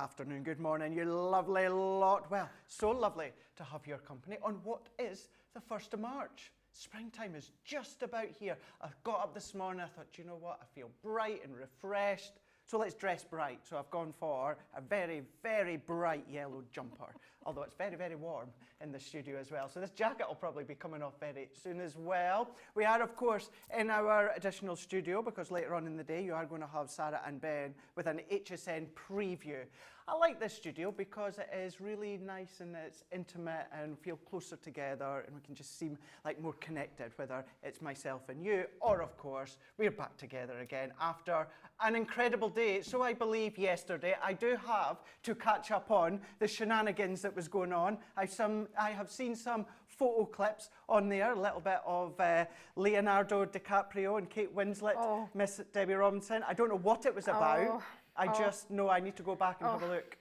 afternoon, good morning, you lovely lot. Well, so lovely to have your company on what is the 1st of March. Springtime is just about here. I got up this morning, I thought, you know what, I feel bright and refreshed. So let's dress bright. So I've gone for a very, very bright yellow jumper, although it's very, very warm in the studio as well. So this jacket will probably be coming off very soon as well. We are, of course, in our additional studio because later on in the day you are going to have Sarah and Ben with an HSN preview. I like this studio because it is really nice and it's intimate and feel closer together and we can just seem like more connected, whether it's myself and you or, of course, we're back together again after an incredible day. So I believe yesterday I do have to catch up on the shenanigans that was going on. I have seen some photo clips on there, a little bit of Leonardo DiCaprio and Kate Winslet, Miss Debbie Robinson. I don't know what it was about. I just know I need to go back and have a look.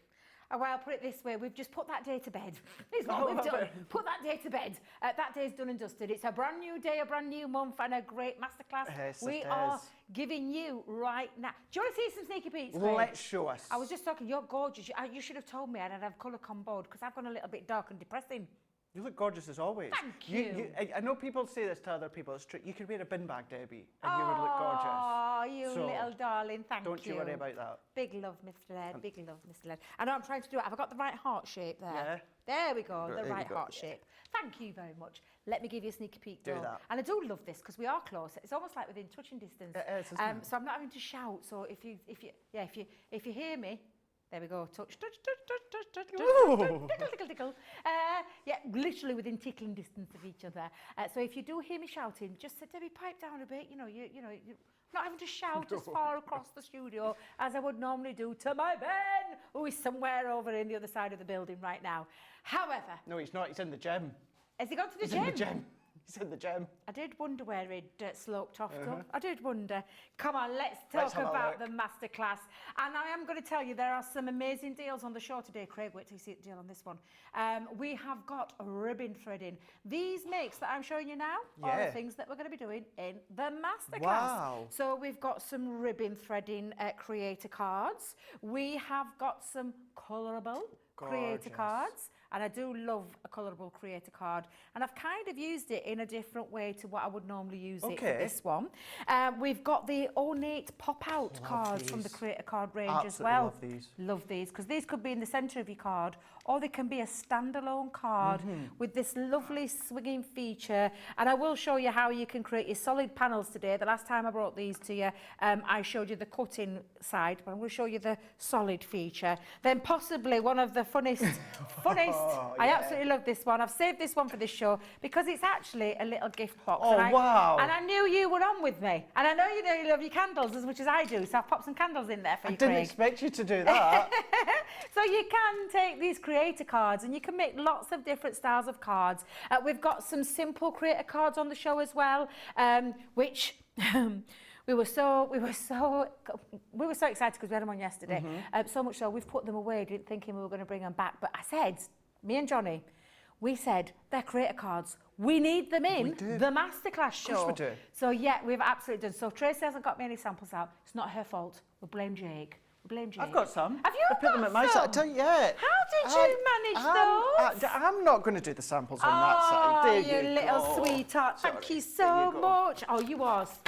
Well, I'll put it this way, we've just put that day to bed. It's what we've done. Put that day to bed. That day's done and dusted. It's a brand new day, a brand new month, and a great masterclass. Yes, we are giving you right now. Do you want to see some sneaky peeks, Craig? Let's show us. I was just talking, you're gorgeous. You should have told me I'd have colour on board because I've gone a little bit dark and depressing. You look gorgeous as always. Thank you. I know people say this to other people. It's true. You could wear a bin bag, Debbie, and you would look gorgeous. Oh, you little darling. Thank you. Don't you worry about that. Big love, Mr. Laird. Big love, Mr. Laird. I know I'm trying to do it. Have I got the right heart shape there? Yeah. There we go. The right go. heart shape. Thank you very much. Let me give you a sneaky peek, though. Do that. And I do love this because we are close. It's almost like within touching distance. It is, isn't it? So I'm not having to shout. So if you hear me. There we go. Touch, touch, touch, touch, touch, touch, tickle, tickle, tickle. Yeah, literally within tickling distance of each other. So if you do hear me shouting, just say, Debbie, pipe down a bit. You're not having to shout as far across the studio as I would normally do to my Ben, who is somewhere over in the other side of the building right now. However... No, he's not. He's in the gym. Has he gone to the He's gym? in the gym. He's in the gym. I did wonder where he'd sloped off to. I did wonder. Come on, let's talk about the masterclass. And I am going to tell you there are some amazing deals on the show today. Craig, wait till you see the deal on this one. We have got ribbon threading. These makes that I'm showing you now are the things that we're going to be doing in the masterclass. Wow. So we've got some ribbon threading creator cards. We have got some colourable creator cards. And I do love a colourable creator card. And I've kind of used it in a different way to what I would normally use it for this one. We've got the ornate pop-out cards from the creator card range as well. Love these. Love these, because these could be in the centre of your card, or they can be a standalone card with this lovely swinging feature. And I will show you how you can create your solid panels today. The last time I brought these to you, I showed you the cutting side, but I'm going to show you the solid feature. Then possibly one of the funnest I absolutely love this one. I've saved this one for this show because it's actually a little gift box. Wow. And I knew you were on with me. And I know you love your candles as much as I do, so I've popped some candles in there for you, Craig. I didn't expect you to do that. So you can take these creator cards and you can make lots of different styles of cards. We've got some simple creator cards on the show as well, which... We were so excited because we had them on yesterday. So much so we've put them away, thinking we were going to bring them back. But I said, me and Johnny, we said they're creator cards. We need them in the masterclass show. Of course we do. So yeah, we've absolutely done. So Tracy hasn't got me any samples out. It's not her fault. We'll blame Jake. I've got some. Have you I put them at my side. I tell you, How did you manage those? I'm not going to do the samples on that side. There you little sweetheart. Thank you so much. Oh, you was.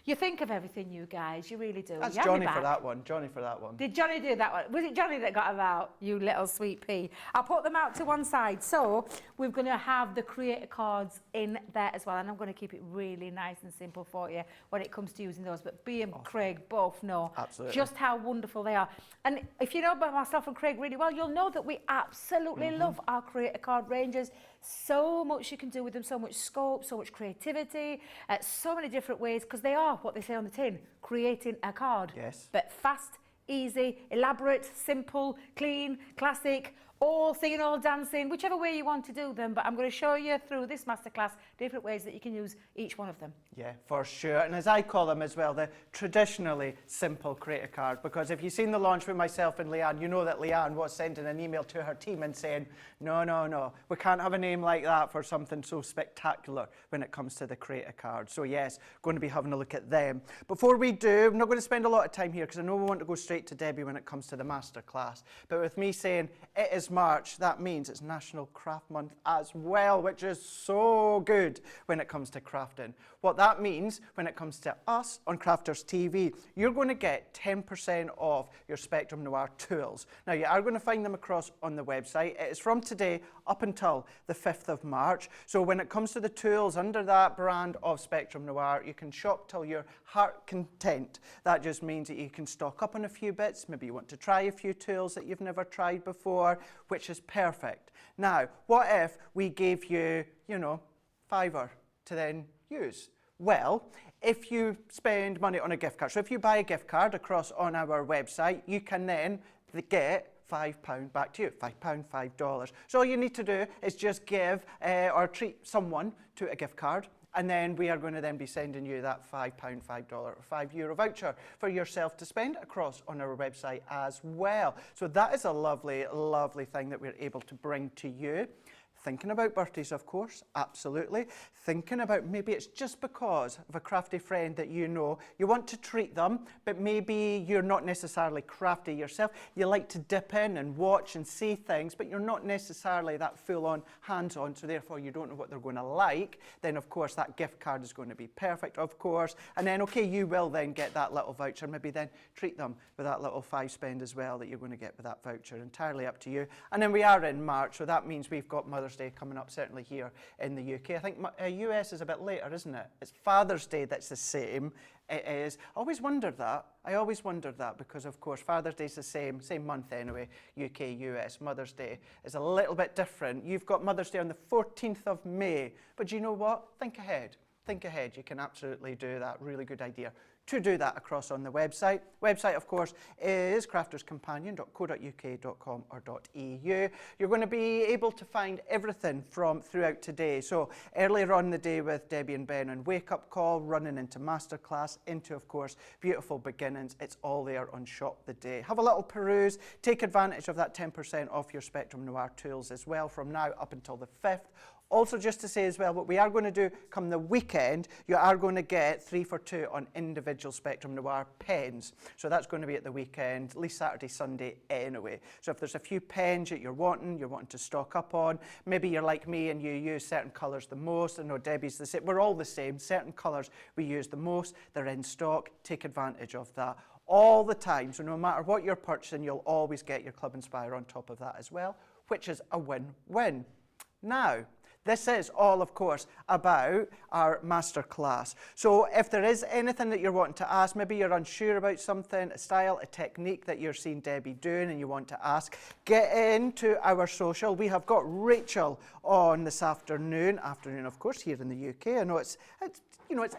You think of everything, you guys. You really do. That's Johnny for that one. Johnny for that one. Did Johnny do that one? Was it Johnny that got them out? You little sweet pea. I'll put them out to one side. So we're going to have the creator cards in there as well. And I'm going to keep it really nice and simple for you when it comes to using those. But B and Craig both know just how wonderful they are. And if you know about myself and Craig really well, you'll know that we absolutely love our creator card ranges. So much you can do with them, so much scope, so much creativity, so many different ways, because they are what they say on the tin, creating a card. Yes. But fast, easy, elaborate, simple, clean, classic, all singing, all dancing, whichever way you want to do them. But I'm going to show you through this masterclass different ways that you can use each one of them. Yeah, for sure. And as I call them as well, the traditionally simple create a card. Because if you've seen the launch with myself and Leanne, you know that Leanne was sending an email to her team and saying, no, we can't have a name like that for something so spectacular when it comes to the create a card. So yes, going to be having a look at them. Before we do, I'm not going to spend a lot of time here because I know we want to go straight to Debbie when it comes to the masterclass. But with me saying it is March, that means it's National Craft Month as well, which is so good when it comes to crafting. What that means when it comes to us on Crafters TV, you're going to get 10% off your Spectrum Noir tools. Now, you are going to find them across on the website. It is from today up until the 5th of March. So when it comes to the tools under that brand of Spectrum Noir, you can shop till your heart content. That just means that you can stock up on a few bits. Maybe you want to try a few tools that you've never tried before, which is perfect. Now, what if we gave you, £5 to then use? Well, if you spend money on a gift card, so if you buy a gift card across on our website, you can then get £5 back to you, £5, $5. So all you need to do is just give or treat someone to a gift card, and then we are going to then be sending you that £5, $5 or €5 voucher for yourself to spend across on our website as well. So that is a lovely, lovely thing that we're able to bring to you. Thinking about birthdays, of course, absolutely. Thinking about maybe it's just because of a crafty friend that you know, you want to treat them, but maybe you're not necessarily crafty yourself. You like to dip in and watch and see things, but you're not necessarily that full-on, hands-on, so therefore you don't know what they're going to like. Then, of course, that gift card is going to be perfect, of course. And then, okay, you will then get that little voucher. Maybe then treat them with that little £5 spend as well that you're going to get with that voucher. Entirely up to you. And then we are in March, so that means we've got Mother's Day coming up, certainly here in the UK. I think US is a bit later, isn't it? It's Father's Day that's the same. It is. I always wondered that because, of course, Father's Day is the same month anyway, UK, US. Mother's Day is a little bit different. You've got Mother's Day on the 14th of May. But you know what? Think ahead. Think ahead. You can absolutely do that. Really good idea to do that across on the website. Website, of course, is crafterscompanion.co.uk.com or .eu. You're going to be able to find everything from throughout today. So earlier on in the day with Debbie and Ben on Wake Up Call, running into Masterclass, into, of course, Beautiful Beginnings. It's all there on Shop the Day. Have a little peruse. Take advantage of that 10% off your Spectrum Noir tools as well from now up until the 5th. Also, just to say as well, what we are going to do come the weekend, you are going to get 3 for 2 on individual Spectrum Noir pens. So that's going to be at the weekend, at least Saturday, Sunday anyway. So if there's a few pens that you're wanting to stock up on, maybe you're like me and you use certain colours the most. I know Debbie's the same. We're all the same. Certain colours we use the most. They're in stock. Take advantage of that all the time. So no matter what you're purchasing, you'll always get your Club Inspire on top of that as well, which is a win-win. Now, this is all, of course, about our masterclass. So if there is anything that you're wanting to ask, maybe you're unsure about something, a style, a technique that you're seeing Debbie doing and you want to ask, get into our social. We have got Rachel on this afternoon, of course, here in the UK. I know it's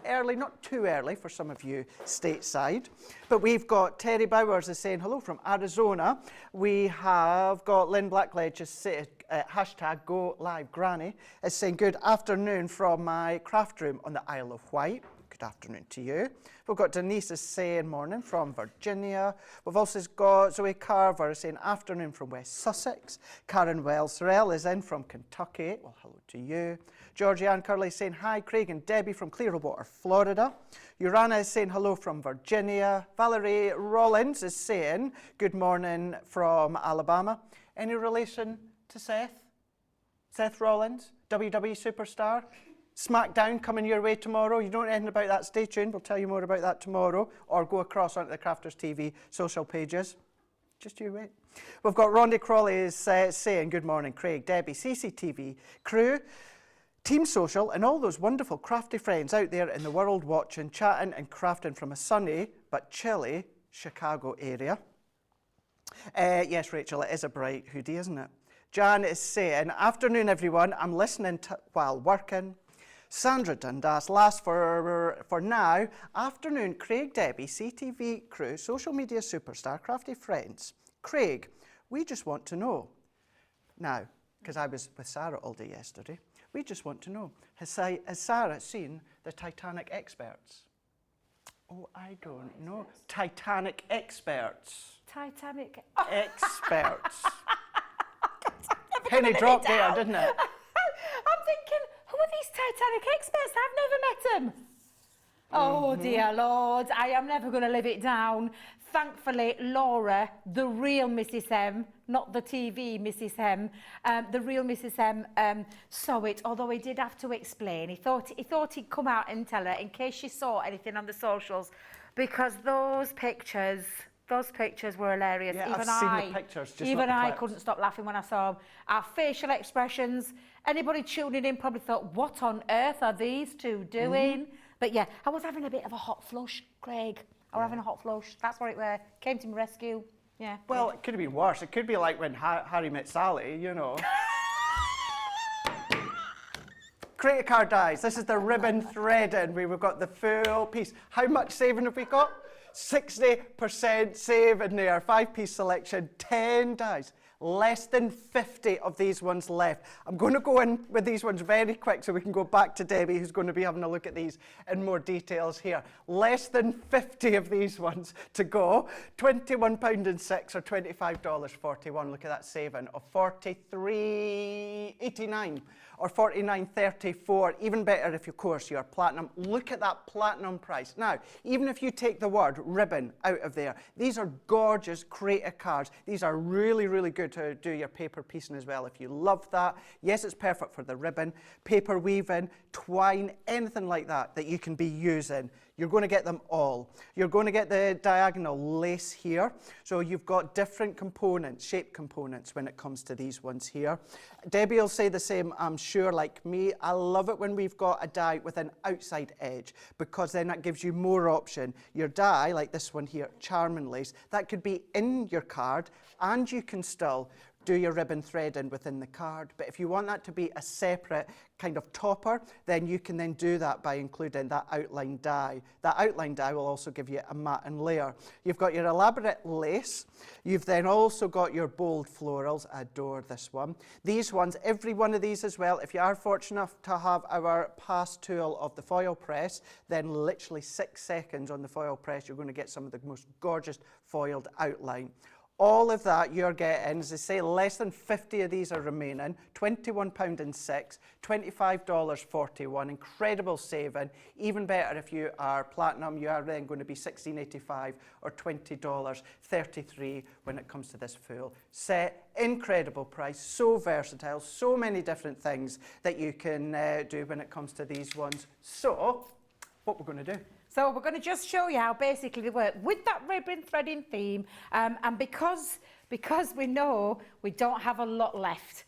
early, not too early for some of you stateside. But we've got Terry Bowers is saying hello from Arizona. We have got Lynn Blackledge just saying, hashtag Go Live Granny is saying good afternoon from my craft room on the Isle of Wight. Good afternoon to you. We've got Denise is saying morning from Virginia. We've also got Zoe Carver saying afternoon from West Sussex. Karen Wells-Sorrell is in from Kentucky. Well, hello to you. Georgianne Curley is saying hi, Craig and Debbie from Clearwater, Florida. Urana is saying hello from Virginia. Valerie Rollins is saying good morning from Alabama. Any relation to Seth? Seth Rollins, WWE superstar. SmackDown coming your way tomorrow. You don't know anything about that, stay tuned. We'll tell you more about that tomorrow. Or go across onto the Crafters TV social pages. Just you wait. We've got Rondi Crawley is saying good morning, Craig, Debbie, CCTV crew, Team Social, and all those wonderful crafty friends out there in the world watching, chatting and crafting from a sunny but chilly Chicago area. Yes, Rachel, it is a bright hoodie, isn't it? Jan is saying, afternoon, everyone. I'm listening while working. Sandra Dundas, last for now. Afternoon, Craig, Debbie, CTV crew, social media superstar, crafty friends. Craig, we just want to know, Now, because I was with Sarah all day yesterday, we just want to know, has Sarah seen the Titanic Experts? Oh, I don't know. Titanic Experts. Titanic. Experts. Penny dropped there, didn't it? I'm thinking, who are these Titanic experts? I've never met them. Oh dear Lord, I am never going to live it down. Thankfully, Laura, the real Mrs. M, not the TV Mrs. M, the real Mrs. M saw it, although he did have to explain. He thought he'd come out and tell her in case she saw anything on the socials, because those pictures were hilarious. Yeah, even I've seen the pictures, just even not the I clips. couldn't stop laughing when I saw them. Our facial expressions, anybody tuning in probably thought, what on earth are these two doing? But yeah, I was having a bit of a hot flush, Craig. I was having a hot flush. That's what it were. Came to my rescue. Yeah. Well, it could have been worse. It could be like when Harry met Sally, you know. Credit card dies. This is the ribbon threading. We've got the full piece. How much saving have we got? 60% save in there. 5-piece selection, 10 dies. Less than 50 of these ones left. I'm going to go in with these ones very quick so we can go back to Debbie, who's going to be having a look at these in more details here. Less than 50 of these ones to go. £21.06 or $25.41. Look at that saving of $43.89 or $49.34. Even better if, of course, you're platinum. Look at that platinum price. Now, even if you take the word ribbon out of there, these are gorgeous creative cards. These are really, really good to do your paper piecing as well if you love that. Yes, it's perfect for the ribbon, paper weaving, twine, anything like that that you can be using. You're going to get them all. You're going to get the diagonal lace here. So you've got different components, shape components when it comes to these ones here. Debbie will say the same, I'm sure, like me. I love it when we've got a die with an outside edge because then that gives you more option. Your die, like this one here, Charming Lace, that could be in your card and you can still do your ribbon threading within the card. But if you want that to be a separate kind of topper, then you can then do that by including that outline die. That outline die will also give you a matte and layer. You've got your elaborate lace. You've then also got your bold florals. I adore this one. These ones, every one of these as well, if you are fortunate enough to have our pass tool of the foil press, then literally 6 seconds on the foil press, you're going to get some of the most gorgeous foiled outline. All of that you're getting, as I say, less than 50 of these are remaining, £21.06, $25.41, incredible saving. Even better if you are platinum, you are then going to be $16.85 or $20.33 when it comes to this full set. Incredible price, so versatile, so many different things that you can do when it comes to these ones. So, what we're going to do. So we're going to just show you how basically they work with that ribbon threading theme, and because we know we don't have a lot left,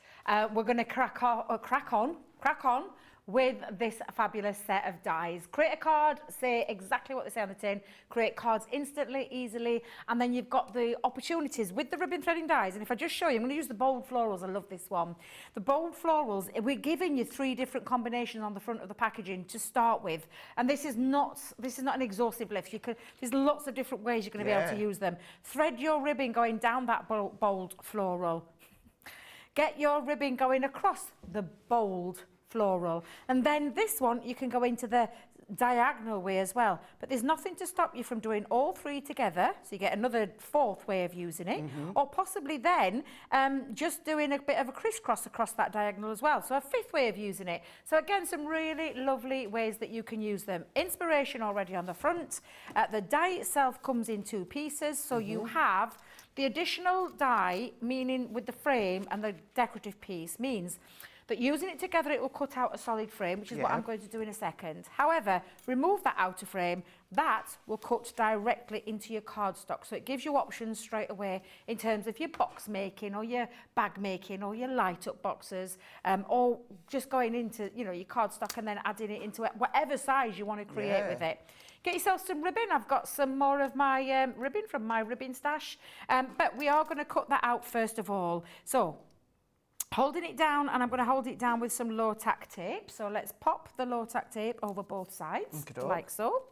we're going to crack on with this fabulous set of dies. Create a card, say exactly what they say on the tin, create cards instantly, easily, and then you've got the opportunities with the ribbon threading dies. And if I just show you, I'm going to use the bold florals. I love this one. The bold florals, we're giving you 3 different combinations on the front of the packaging to start with. And this is not an exhaustive list. There's lots of different ways you're going to be able to use them. Thread your ribbon going down that bold floral. Get your ribbon going across the bold floral, and then this one you can go into the diagonal way as well, but there's nothing to stop you from doing all 3 together, so you get another 4th way of using it, or possibly then just doing a bit of a crisscross across that diagonal as well, so a 5th way of using it. So again, some really lovely ways that you can use them. Inspiration already on the front. The die itself comes in 2 pieces, so you have the additional die, meaning with the frame and the decorative piece, means that using it together it will cut out a solid frame, which is what I'm going to do in a second. However, remove that outer frame, that will cut directly into your cardstock. So it gives you options straight away in terms of your box making or your bag making or your light up boxes, or just going into your cardstock and then adding it into whatever size you want to create with it. Get yourself some ribbon. I've got some more of my ribbon from my ribbon stash, but we are going to cut that out first of all. So holding it down, and I'm going to hold it down with some low tack tape. So let's pop the low tack tape over both sides, like so.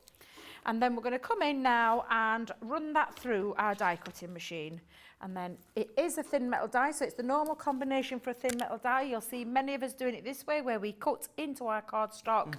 And then we're going to come in now and run that through our die cutting machine. And then it is a thin metal die, so it's the normal combination for a thin metal die. You'll see many of us doing it this way, where we cut into our cardstock.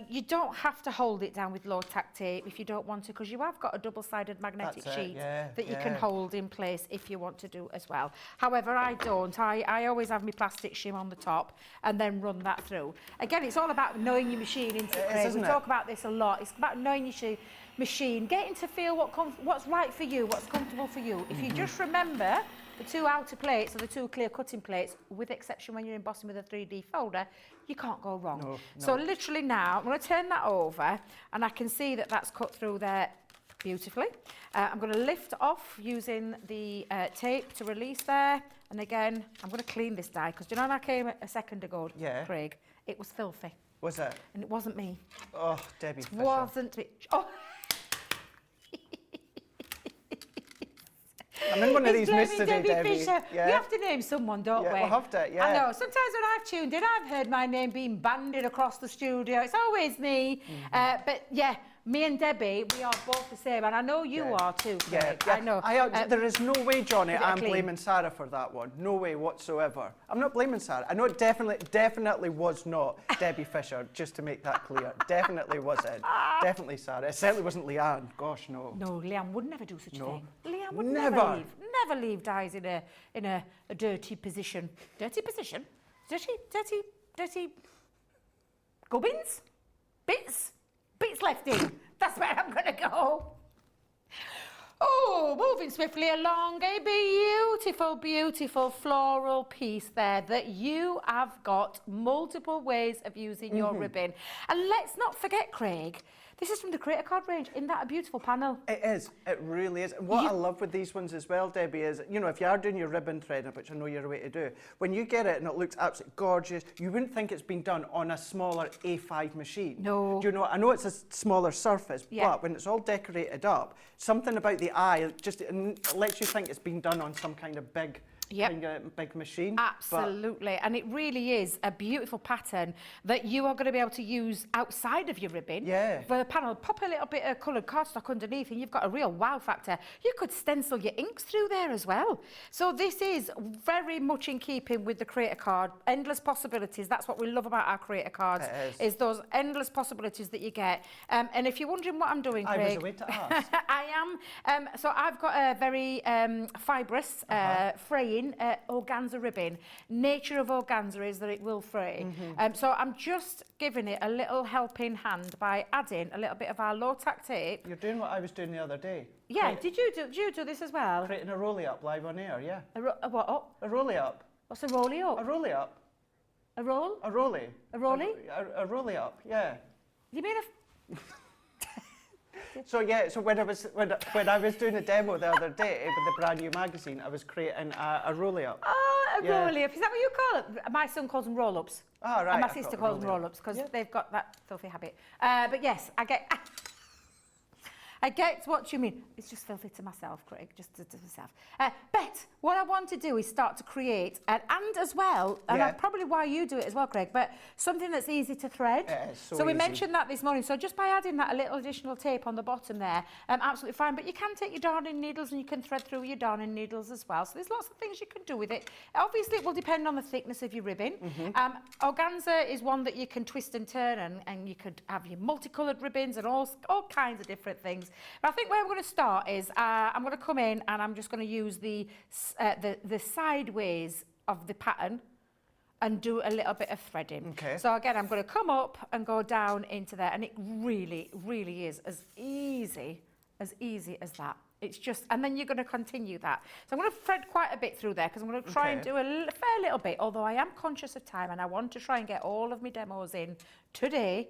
You don't have to hold it down with low tack tape if you don't want to, because you have got a double-sided magnetic sheet that you can hold in place if you want to do as well. However, I don't. I always have my plastic shim on the top and then run that through. Again, it's all about knowing your machine, isn't it, Craig? We talk about this a lot. It's about knowing your machine, getting to feel what's right for you, what's comfortable for you. If you just remember the two outer plates or the two clear cutting plates, with exception when you're embossing with a 3D folder, you can't go wrong. No. So literally now, I'm going to turn that over and I can see that that's cut through there beautifully. I'm going to lift off using the tape to release there. And again, I'm going to clean this die, because you know when I came a second ago, Craig, it was filthy. Was it? And it wasn't me. Oh, Debbie Fisher. Wasn't me. Oh. I'm in one of these myths today, Debbie. Fisher. Yeah. We have to name someone, don't we? We'll have to, yeah. I know. Sometimes when I've tuned in, I've heard my name being banded across the studio. It's always me. But yeah, me and Debbie, we are both the same. And I know you are too, Craig. I know. There is no way, Johnny, I'm blaming Sarah for that one. No way whatsoever. I'm not blaming Sarah. I know it definitely was not Debbie Fisher, just to make that clear. Definitely wasn't. Definitely Sarah. It certainly wasn't Leanne. Gosh, no. No, Leanne would never do such a thing. Leanne would Never leave dies in a dirty position. Dirty position? Dirty gubbins? Bits left in. That's where I'm going to go. Oh, moving swiftly along, a beautiful, beautiful floral piece there that you have got multiple ways of using your ribbon. And let's not forget, Craig, this is from the Creator Card range. Isn't that a beautiful panel? It is. It really is. And what I love with these ones as well, Debbie, is, you know, if you are doing your ribbon threading, which I know you're a way to do, when you get it and it looks absolutely gorgeous, you wouldn't think it's been done on a smaller A5 machine. No. Do you know, I know it's a smaller surface, but when it's all decorated up, something about the eye just lets you think it's been done on some kind of big big machine. Absolutely. And it really is a beautiful pattern that you are going to be able to use outside of your ribbon. For the panel, pop a little bit of coloured cardstock underneath and you've got a real wow factor. You could stencil your inks through there as well. So this is very much in keeping with the Creator Card. Endless possibilities. That's what we love about our Creator Cards, is those endless possibilities that you get. And if you're wondering what I'm doing, Craig, I was a way to ask. I am. So I've got a very fibrous, fraying organza ribbon. Nature of organza is that it will fray. So I'm just giving it a little helping hand by adding a little bit of our low tack tape. You're doing what I was doing the other day. Yeah, did you do this as well? Creating a rolly up live on air, A what up? A rolly up. What's a rolly up? A rolly up. A roll? A rolly. A rolly? A rolly up, yeah. You mean So when I was doing a demo the other day with the brand new magazine, I was creating a rolly up. Oh, a rolly up. Is that what you call it? My son calls them roll ups. Oh, right. And my sister calls them roll ups because they've got that filthy habit. But yes, I get what you mean. It's just filthy to myself, Craig, just to myself. But what I want to do is start to create, and as well, and that's probably why you do it as well, Craig, but something that's easy to thread. So we mentioned that this morning. So just by adding that a little additional tape on the bottom there, absolutely fine. But you can take your darning needles and you can thread through your darning needles as well. So there's lots of things you can do with it. Obviously, it will depend on the thickness of your ribbon. Organza is one that you can twist and turn, and you could have your multicoloured ribbons and all kinds of different things. But I think where I'm going to start is I'm going to come in and I'm just going to use the sideways of the pattern and do a little bit of threading. So again, I'm going to come up and go down into there, and it really, really is as easy as that. It's just, and then you're going to continue that. So I'm going to thread quite a bit through there because I'm going to try and do a fair little bit, although I am conscious of time and I want to try and get all of my demos in today.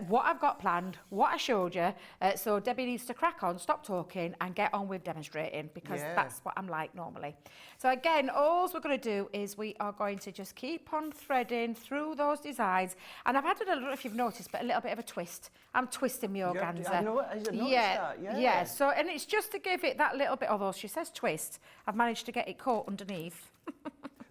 What I've got planned, what I showed you, so Debbie needs to crack on, stop talking and get on with demonstrating, because that's what I'm like normally. So again, all we're going to do is we are going to just keep on threading through those designs, and I've added, I don't know if you've noticed, but a little bit of a twist. I'm twisting my organza. I noticed that, so, and it's just to give it that little bit, although she says twist, I've managed to get it caught underneath.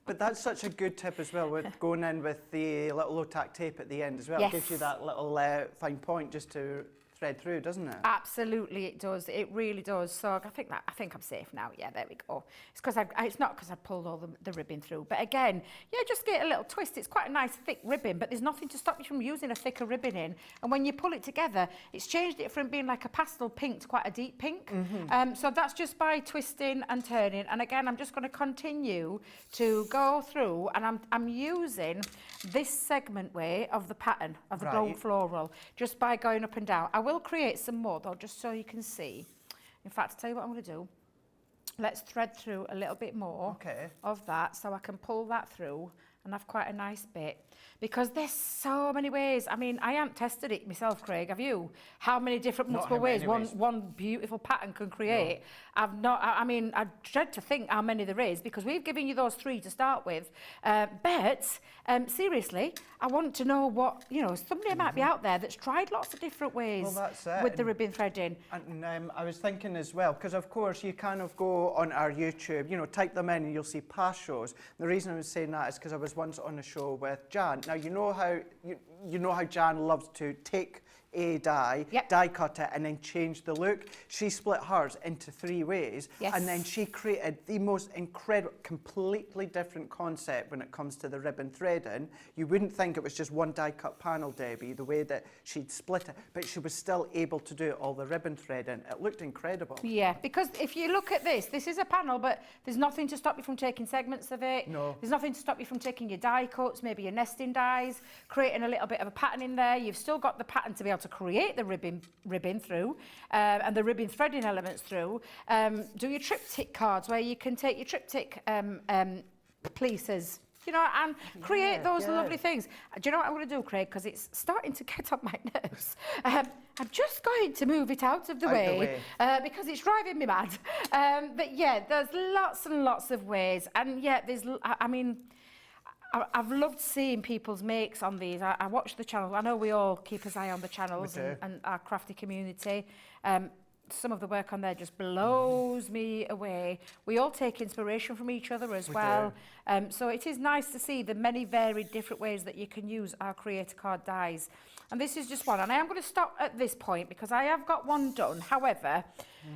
But that's such a good tip as well, with going in with the little low tack tape at the end as well. It gives you that little fine point just to thread through, doesn't it? Absolutely, it does. It really does. So I think I'm safe now. Yeah, there we go. It's because it's not because I pulled all the ribbon through. But again, yeah, just get a little twist. It's quite a nice thick ribbon, but there's nothing to stop you from using a thicker ribbon in. And when you pull it together, it's changed it from being like a pastel pink to quite a deep pink. So that's just by twisting and turning. And again, I'm just going to continue to go through, and I'm using this segment way of the pattern of the gold floral just by going up and down. I will create some more though, just so you can see. In fact, I'll tell you what I'm going to do. Let's thread through a little bit more of that so I can pull that through and have quite a nice bit. Because there's so many ways. I mean, I haven't tested it myself, Craig, have you? How many different multiple ways one beautiful pattern can create? No. I mean, I dread to think how many there is because we've given you those 3 to start with. But seriously, I want to know what, somebody might be out there that's tried lots of different ways with the ribbon threading. And I was thinking as well, because of course you kind of go on our YouTube, type them in and you'll see past shows. The reason I was saying that is because I was once on a show with Jan. Now, you know how Jan loves to take a die, die cut it, and then change the look. She split hers into 3 ways, and then she created the most incredible, completely different concept when it comes to the ribbon threading. You wouldn't think it was just one die cut panel, Debbie, the way that she'd split it, but she was still able to do all the ribbon threading. It looked incredible. Yeah, because if you look at this is a panel, but there's nothing to stop you from taking segments of it. No. There's nothing to stop you from taking your die cuts, maybe your nesting dies, creating a little bit of a pattern in there. You've still got the pattern to be able to create the ribbon through and the ribbon threading elements through. Do your triptych cards where you can take your triptych pleaces, and create those lovely things. Do you know what I'm going to do, Craig? Because it's starting to get on my nerves. I'm just going to move it out of the way. Because it's driving me mad. But yeah, there's lots and lots of ways. And yeah, I've loved seeing people's makes on these. I watch the channel. I know we all keep an eye on the channels and our crafty community. Some of the work on there just blows me away. We all take inspiration from each other as well. So it is nice to see the many varied different ways that you can use our creator card dies. And this is just one. And I am going to stop at this point because I have got one done. However,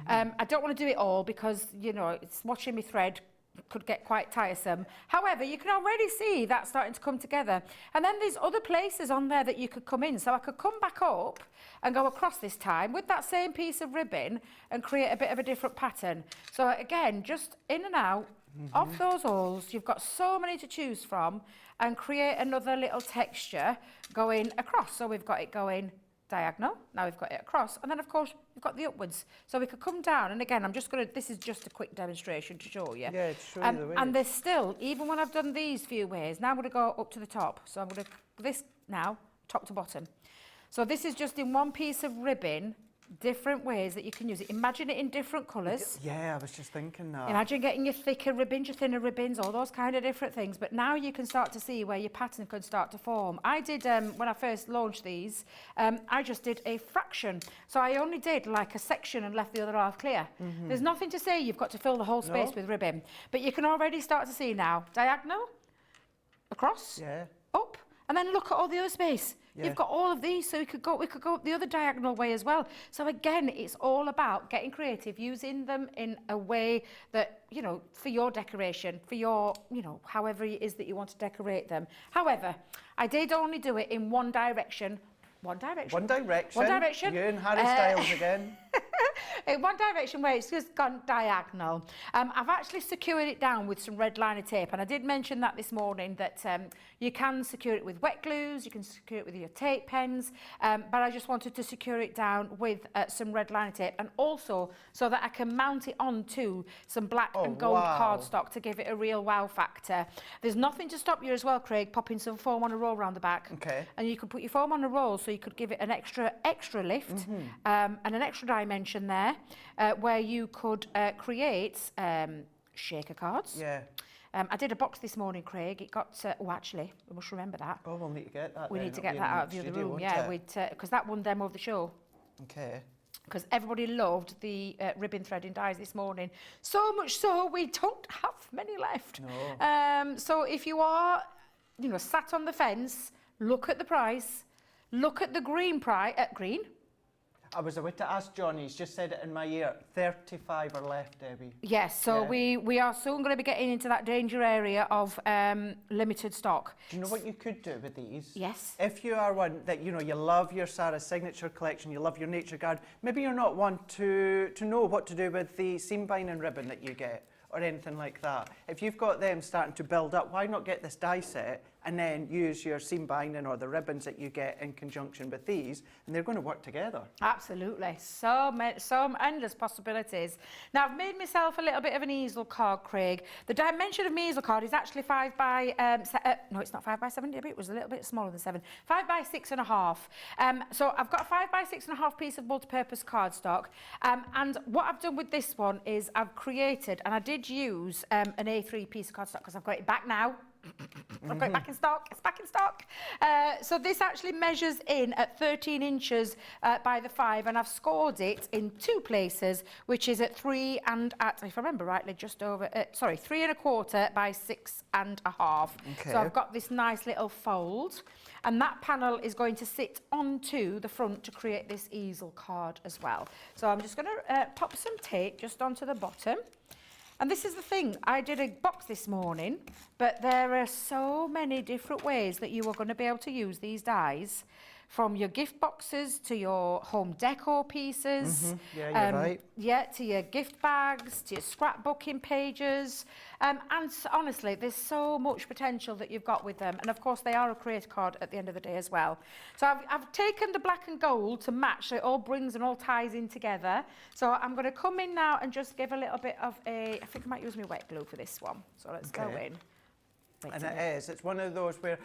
I don't want to do it all because, it's watching me thread could get quite tiresome. However, you can already see that starting to come together. And then there's other places on there that you could come in. So I could come back up and go across this time with that same piece of ribbon and create a bit of a different pattern. So again, just in and out of those holes. You've got so many to choose from and create another little texture going across. So we've got it going diagonal, now we've got it across, and then of course we've got the upwards. So we could come down, and again, this is just a quick demonstration to show you. Yeah, to show you the way. And there's still, even when I've done these few ways, now I'm going to go up to the top. So I'm going to, this now, top to bottom. So this is just in one piece of ribbon, different ways that you can use it. Imagine it in different colours. Yeah, I was just thinking that. Imagine getting your thicker ribbons, your thinner ribbons, all those kind of different things. But now you can start to see where your pattern can start to form. I did, when I first launched these, I just did a fraction. So I only did like a section and left the other half clear. There's nothing to say you've got to fill the whole space with ribbon. But you can already start to see now, diagonal, across, up, and then look at all the other space. You've got all of these, so we could go up the other diagonal way as well. So again, it's all about getting creative, using them in a way that, for your decoration, for your, however it is that you want to decorate them. However, I did only do it in one direction. One direction. One direction. One direction. You and Harry Styles again. In one direction where it's just gone diagonal. I've actually secured it down with some red liner tape, and I did mention that this morning that you can secure it with wet glues, you can secure it with your tape pens, but I just wanted to secure it down with some red liner tape, and also so that I can mount it onto some black and gold cardstock to give it a real wow factor. There's nothing to stop you as well, Craig, popping some foam on a roll around the back. Okay. And you could put your foam on a roll so you could give it an extra lift and an extra dimension there where you could create shaker cards. Yeah. I did a box this morning, Craig. It got, actually, we must remember that. Oh, we'll need to get that. We need to get that out of the other room, because that won demo of the show. Okay. Because everybody loved the ribbon threading dies this morning. So much so, we don't have many left. No. So if you are, sat on the fence, look at the price, look at the green price, green? I was away to ask Johnny, he's just said it in my ear, 35 are left, Debbie. Yes, so Yeah. we are soon going to be getting into that danger area of limited stock. Do you know what you could do with these? Yes. If you are one that, you know, you love your Sarah signature collection, you love your nature guard, maybe you're not one to know what to do with the seam binding ribbon that you get or anything like that. If you've got them starting to build up, why not get this die set and then use your seam binding or the ribbons that you get in conjunction with these, and they're going to work together. Absolutely, so endless possibilities. Now I've made myself a little bit of an easel card, Craig. The dimension of my easel card is actually 5 by, no it's not 5 by 7, it was a little bit smaller than 7, 5 by 6.5. So I've got a 5 by 6.5 piece of multi-purpose cardstock, and what I've done with this one is I've created, and I did use an A3 piece of cardstock because I've got it back now. I've got it back in stock, it's back in stock. So this actually measures in at 13 inches by the 5, and I've scored it in 2 places, which is at 3 and at, if I remember rightly, just over, 3.25 by 6.5. Okay. So I've got this nice little fold, and that panel is going to sit onto the front to create this easel card as well. So I'm just going to pop some tape just onto the bottom. And this is the thing, I did a box this morning, but there are so many different ways that you are going to be able to use these dies, from your gift boxes to your home decor pieces. Yeah, you're right. Yeah, to your gift bags, to your scrapbooking pages. And honestly, there's so much potential that you've got with them. And of course, they are a creator card at the end of the day as well. So I've taken the black and gold to match, so it all brings and all ties in together. So I'm going to come in now and just give a little bit of I think I might use my wet glue for this one. So let's go in. Wait And a it minute. is. It's one of those where,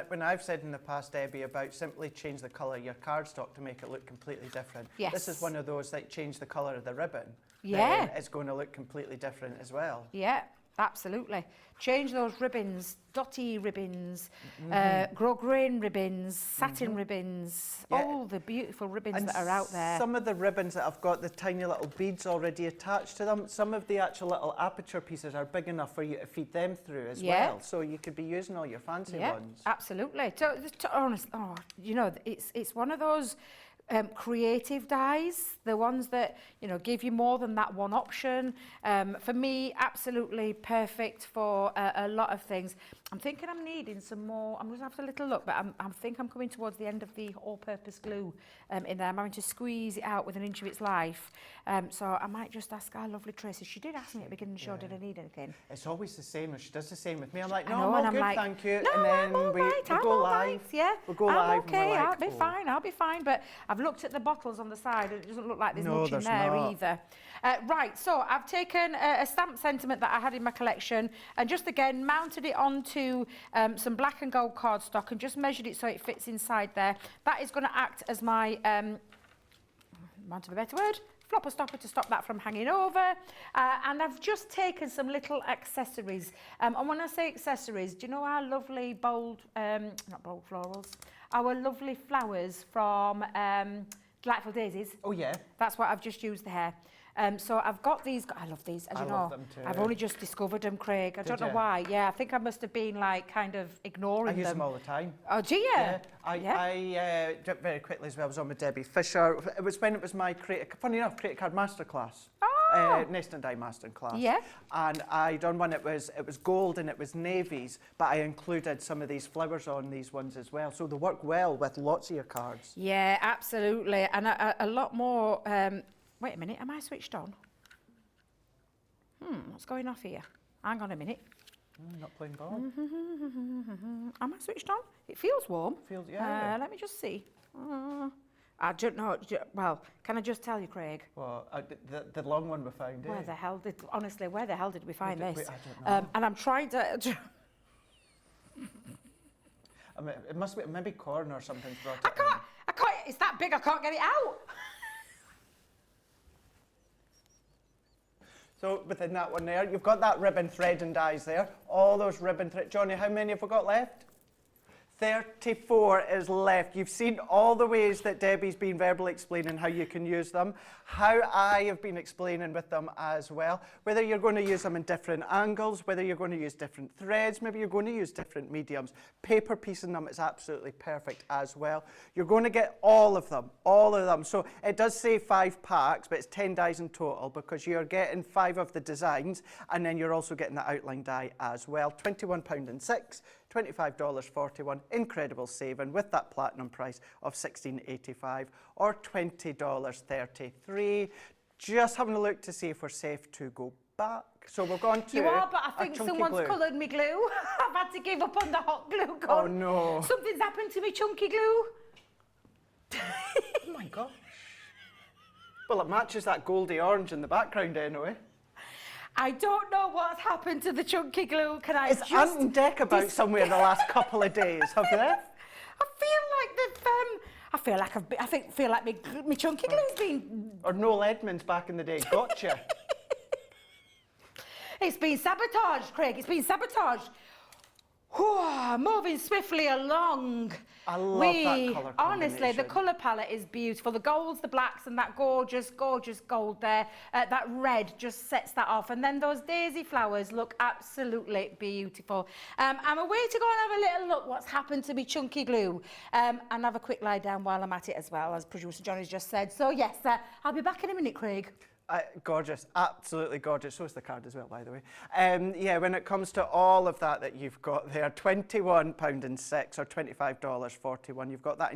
when I've said in the past, Debbie, about simply change the colour of your cardstock to make it look completely different. Yes. This is one of those that change the colour of the ribbon. Yeah. Then it's going to look completely different as well. Yeah, absolutely. Change those ribbons, dotty ribbons, grosgrain ribbons, satin ribbons, Yeah. all the beautiful ribbons that are out there. Some of the ribbons that have got the tiny little beads already attached to them, some of the actual little aperture pieces are big enough for you to feed them through as Yeah. well. So you could be using all your fancy Yeah, ones. absolutely. Honest, you know, it's one of those creative dies, the ones that, you know, give you more than that one option. For me, absolutely perfect for a lot of things. I'm thinking I'm needing some more. I'm going to have a little look, but I think I'm coming towards the end of the all-purpose glue in there. I'm having to squeeze it out with an inch of its life. So I might just ask our lovely Tracy. She did ask me at the beginning of the show, did I need anything? It's always the same. She does the same with me. I'm like, I no, know, I'm all and I'm good, like, thank you. No, and then I'm all we right, I'm go all live. right, yeah. We'll go I'm live. okay, and we're like, I'll be "Oh." fine, I'll be fine. But I've looked at the bottles on the side and it doesn't look like there's No, much in there's there not. either. Right, so I've taken a stamp sentiment that I had in my collection and just again mounted it onto some black and gold cardstock and just measured it so it fits inside there. That is going to act as my, want of a better word, flopper stopper to stop that from hanging over. And I've just taken some little accessories. And when I say accessories, do you know our lovely bold, not bold florals, our lovely flowers from Delightful Daisies? Oh, yeah. That's what I've just used there. So I've got these, I love these, as I you love know. them too. I've only just discovered them, Craig. I don't know you? why. Yeah, I think I must have been like kind of ignoring I use them all the time. Oh, do you? Yeah, I very quickly as well, I was on with Debbie Fisher. It was when it was my funny enough, Creative Card Masterclass. Oh. Nest and Die Masterclass. Yeah. And I done one, it was gold and it was navies, but I included some of these flowers on these ones as well. So they work well with lots of your cards. Yeah, absolutely. And a lot more, wait a minute, am I switched on? What's going off here? Hang on a minute. Not playing ball. Am I switched on? It feels warm. Feels, yeah. Let me just see. I don't know. Well, can I just tell you, Craig? Well, the long one we found, Where the hell did, honestly, where the hell did we find Wait, this? I don't know. And I'm trying to... I mean, it must be, maybe corn or something's brought it I can't, it's that big I can't get it out. So within that one there, you've got that ribbon thread and dies there. All those ribbon thread. Johnny, how many have we got left? 34 is left. You've seen all the ways that Debbie's been verbally explaining how you can use them, how I have been explaining with them as well, whether you're going to use them in different angles, whether you're going to use different threads, maybe you're going to use different mediums. Paper piecing them is absolutely perfect as well. You're going to get all of them, all of them. So it does say 5 packs, but it's 10 dies in total because you're getting 5 of the designs and then you're also getting the outline die as well. £21.06. $25.41, incredible saving with that platinum price of $16.85 or $20.33. Just having a look to see if we're safe to go back. So we're going to. You are, but I think someone's coloured me glue. I've had to give up on the hot glue gun. Oh no. Something's happened to me chunky glue. Oh my gosh. Well, it matches that goldy orange in the background anyway. I don't know what's happened to the chunky glue. Can I It's just... Ant Deck about somewhere in the last couple of days, have they? I feel like my chunky glue's been... Or Noel Edmonds back in the day. Gotcha. It's been sabotaged, Craig. It's been sabotaged. Moving swiftly along. I love that colour Honestly, the combination. colour palette is beautiful. The golds, the blacks, and that gorgeous, gorgeous gold there. That red just sets that off. And then those daisy flowers look absolutely beautiful. I'm away to go and have a little look what's happened to me chunky glue. And have a quick lie down while I'm at it as well, as producer Johnny's just said. So yes, I'll be back in a minute, Craig. Gorgeous, absolutely gorgeous. So is the card as well, by the way. Yeah, when it comes to all of that you've got there, £21.06 or $25.41, you've got that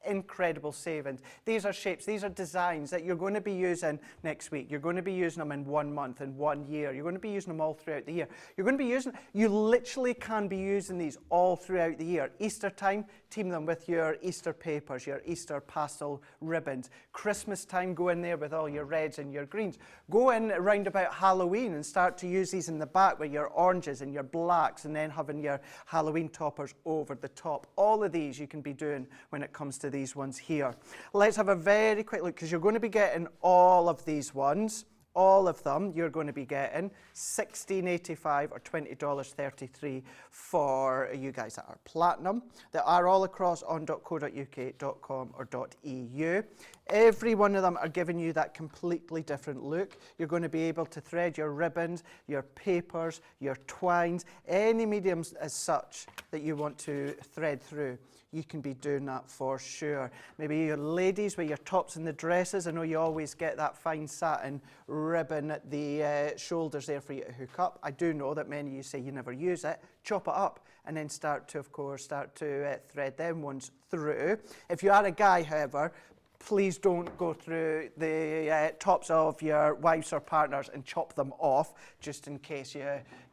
incredible savings. These are shapes, these are designs that you're going to be using next week. You're going to be using them in 1 month, in 1 year. You're going to be using them all throughout the year. You're going to be using, you literally can be using these all throughout the year. Easter time, team them with your Easter papers, your Easter pastel ribbons. Christmas time, go in there with all your reds and your greens. Go in around about Halloween and start to use these in the back with your oranges and your blacks, and then having your Halloween toppers over the top. All of these you can be doing when it comes to these ones here. Let's have a very quick look, because you're going to be getting all of these ones. All of them you're going to be getting $16.85 or $20.33 for you guys that are platinum. They are all across on .co.uk, .com or .eu. Every one of them are giving you that completely different look. You're going to be able to thread your ribbons, your papers, your twines, any mediums as such that you want to thread through. You can be doing that for sure. Maybe your ladies with your tops and the dresses. I know you always get that fine satin ribbon at the shoulders there for you to hook up. I do know that many of you say you never use it. Chop it up and then start to thread them ones through. If you are a guy, however, please don't go through the tops of your wives or partners and chop them off, just in case you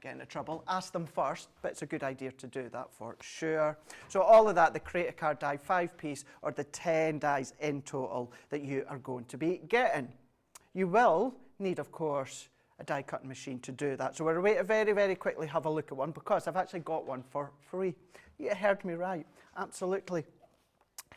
get into trouble. Ask them first, but it's a good idea to do that for sure. So all of that, the Create Card die 5-piece or the 10 dies in total that you are going to be getting. You will need, of course, a die cutting machine to do that. So we're going to very, very quickly have a look at one, because I've actually got one for free. You heard me right, absolutely.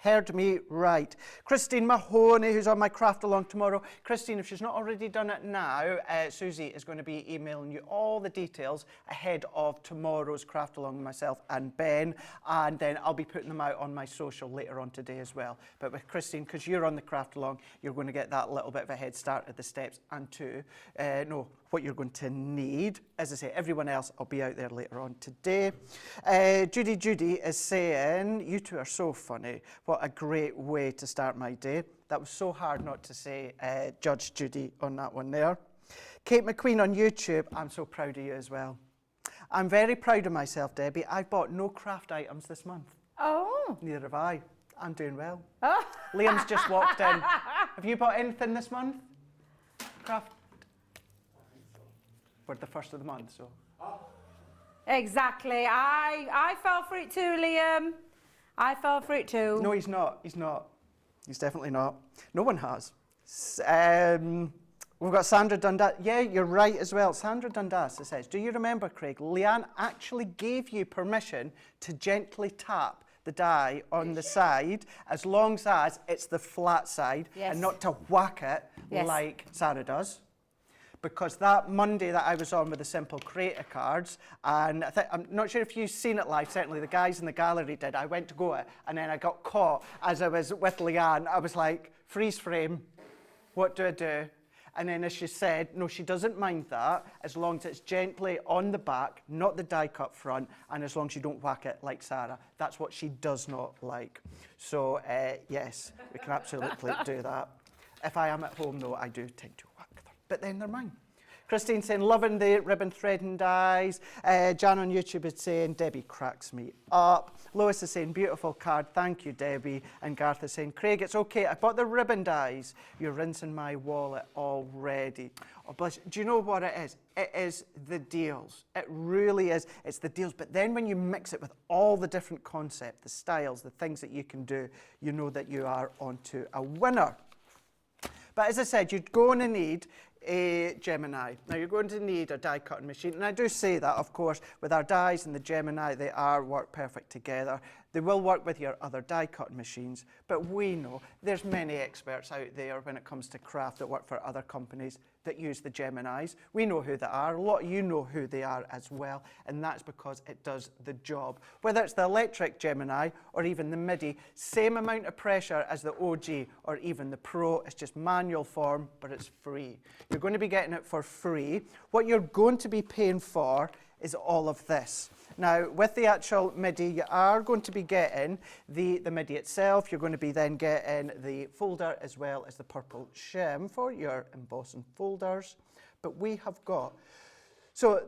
Heard me right. Christine Mahoney, who's on my craft along tomorrow. Christine, if she's not already done it now, Susie is going to be emailing you all the details ahead of tomorrow's craft along with myself and Ben, and then I'll be putting them out on my social later on today as well. But with Christine, because you're on the craft along, you're going to get that little bit of a head start at the steps, and know what you're going to need. As I say, everyone else, I'll be out there later on today. Judy is saying, you two are so funny. What a great way to start my day. That was so hard not to say Judge Judy on that one there. Kate McQueen on YouTube, I'm so proud of you as well. I'm very proud of myself, Debbie. I've bought no craft items this month. Oh. Neither have I. I'm doing well. Oh. Liam's just walked in. Have you bought anything this month? Craft? We're the first of the month, so. Exactly. I fell for it too, Liam. I fell for it too. No, he's not. He's not. He's definitely not. No one has. We've got Sandra Dundas. Yeah, you're right as well. Sandra Dundas says, do you remember, Craig, Leanne actually gave you permission to gently tap the die on the side, as long as it's the flat side, yes, and not to whack it yes, like Sarah does. because that Monday that I was on with the Simple Creator cards, and I'm not sure if you've seen it live, certainly the guys in the gallery did, I went to go it, and then I got caught as I was with Leanne. I was like, freeze frame, what do I do? And then as she said, no, she doesn't mind that, as long as it's gently on the back, not the die cut front, and as long as you don't whack it like Sarah. That's what she does not like. So yes, we can absolutely do that. If I am at home though, I do tend to whack them, but then they're mine. Christine saying, loving the ribbon threading dies. Jan on YouTube is saying, Debbie cracks me up. Lois is saying, beautiful card, thank you, Debbie. And Garth is saying, Craig, it's okay, I bought the ribbon dies. You're rinsing my wallet already. Oh, bless you. Do you know what it is? It is the deals. It really is. It's the deals. But then when you mix it with all the different concepts, the styles, the things that you can do, you know that you are onto a winner. But as I said, you're going to need a Gemini. Now you're going to need a die cutting machine, and I do say that, of course, with our dies and the Gemini, they work perfect together. They will work with your other die cutting machines, but we know there's many experts out there when it comes to craft that work for other companies that use the Geminis. We know who they are. A lot of you know who they are as well, and that's because it does the job. Whether it's the electric Gemini or even the MIDI, same amount of pressure as the OG or even the Pro. It's just manual form, but it's free. You're going to be getting it for free. What you're going to be paying for is all of this. Now, with the actual MIDI, you are going to be getting the MIDI itself. You're going to be then getting the folder as well as the purple shim for your embossing folders. But we have got, so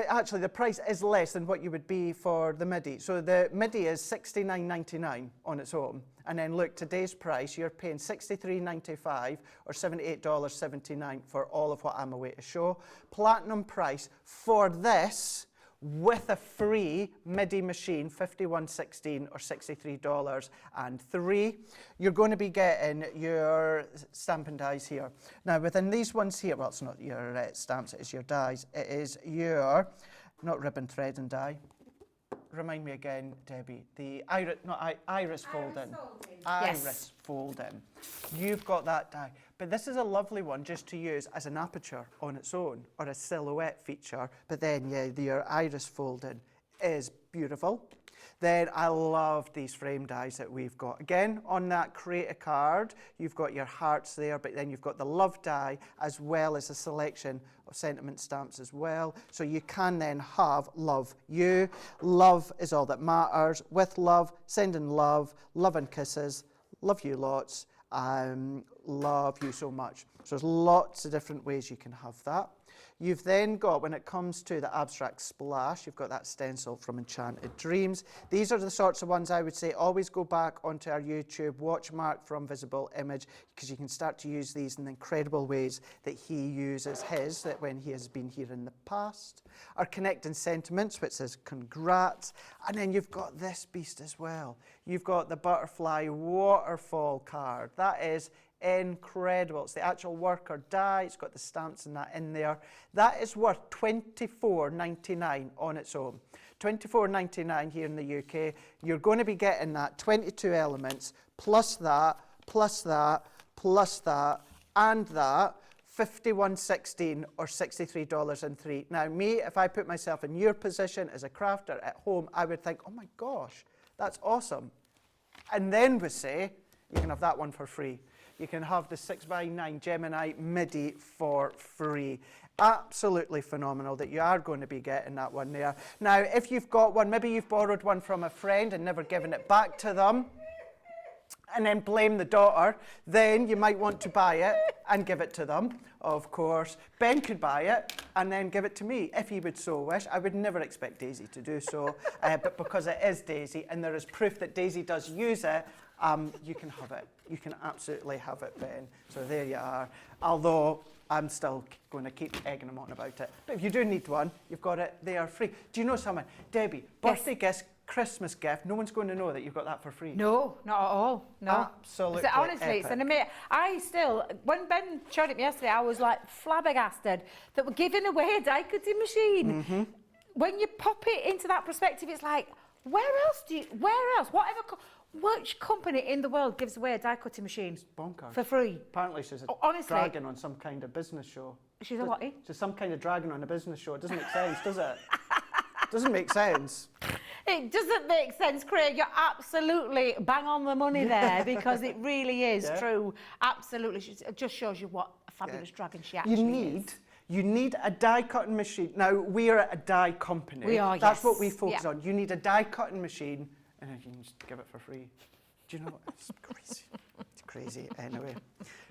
actually the price is less than what you would be for the MIDI. So the MIDI is $69.99 on its own. And then look, today's price, you're paying $63.95 or $78.79 for all of what I'm away to show. Platinum price for this, with a free MIDI machine, $51.16 or $63.03. You're going to be getting your stamping dies here. Now, within these ones here, well, it's not your stamps, it is your dies. It is your, not ribbon thread and die. Remind me again, Debbie, the iris folding. Iris folding. You've got that die. But this is a lovely one just to use as an aperture on its own or a silhouette feature. But then, yeah, your iris folding is beautiful. Then I love these frame dies that we've got. Again, on that Create a Card, you've got your hearts there, but then you've got the love die as well as a selection of sentiment stamps as well. So you can then have love you. Love is all that matters. With love, sending love and kisses. Love you lots. Love you so much. So there's lots of different ways you can have that. You've then got, when it comes to the abstract splash, you've got that stencil from Enchanted Dreams. These are the sorts of ones I would say always go back onto our YouTube, watch Mark from Visible Image, because you can start to use these in the incredible ways that he uses his, that when he has been here in the past. Our Connecting Sentiments, which says congrats. And then you've got this beast as well. You've got the Butterfly Waterfall card. That is incredible. It's the actual worker die. It's got the stamps and that in there. That is worth $24.99 on its own. $24.99 here in the UK. You're going to be getting that 22 elements plus that, plus that, plus that, and that. $51.16 or $63.03. Now me, if I put myself in your position as a crafter at home, I would think, oh my gosh, that's awesome. And then we say, you can have that one for free. You can have the 6x9 Gemini MIDI for free. Absolutely phenomenal that you are going to be getting that one there. Now, if you've got one, maybe you've borrowed one from a friend and never given it back to them, and then blame the daughter, then you might want to buy it and give it to them, of course. Ben could buy it and then give it to me, if he would so wish. I would never expect Daisy to do so, but because it is Daisy, and there is proof that Daisy does use it, you can have it. You can absolutely have it, Ben. So there you are. Although I'm still going to keep egging him on about it. But if you do need one, you've got it. They are free. Do you know something? Debbie, birthday gifts, Christmas gift, no one's going to know that you've got that for free. No, not at all. No. Absolutely. So honestly, epic. it's an amazing. I still, when Ben showed it me yesterday, I was like flabbergasted that we're giving away a die cutting machine. When you pop it into that perspective, it's like, where else? Whatever Which company in the world gives away a die cutting machine It's bonkers. for free? Apparently she's a Honestly. dragon on some kind of business show. She's a what? She's some kind of dragon on a business show. It doesn't make sense, does it? Doesn't make sense. It doesn't make sense, Craig. You're absolutely bang on the money there because it really is true. Absolutely. It just shows you what a fabulous dragon she actually is. You need a die cutting machine. Now, we are a die company. We are, That's yes. what we focus on. You need a die cutting machine and you can just give it for free. Do you know what? It's crazy. It's crazy. Anyway,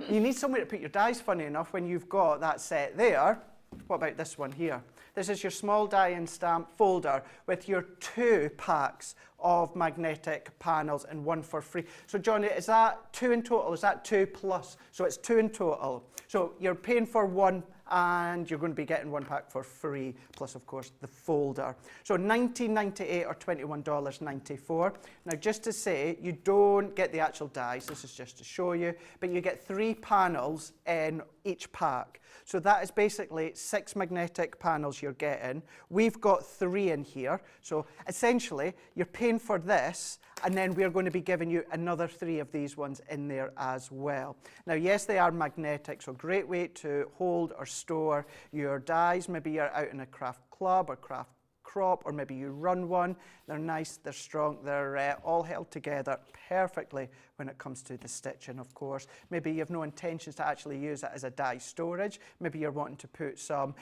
you need somewhere to put your dies, funny enough, when you've got that set there. What about this one here? This is your small die and stamp folder with your 2 packs of magnetic panels and 1 for free. So Johnny, is that 2 in total? Is that 2 plus? So it's 2 in total. So you're paying for 1 and you're going to be getting 1 pack for free, plus of course the folder. So $19.98 or $21.94. Now just to say, you don't get the actual dies, this is just to show you, but you get 3 panels in each pack. So that is basically 6 magnetic panels you're getting. We've got 3 in here. So essentially, you're paying for this, and then we're going to be giving you another 3 of these ones in there as well. Now, yes, they are magnetic, so great way to hold or store your dies. Maybe you're out in a craft club or craft crop, or maybe you run one. They're nice, they're strong, they're all held together perfectly when it comes to the stitching, of course. Maybe you have no intentions to actually use it as a die storage. Maybe you're wanting to put some,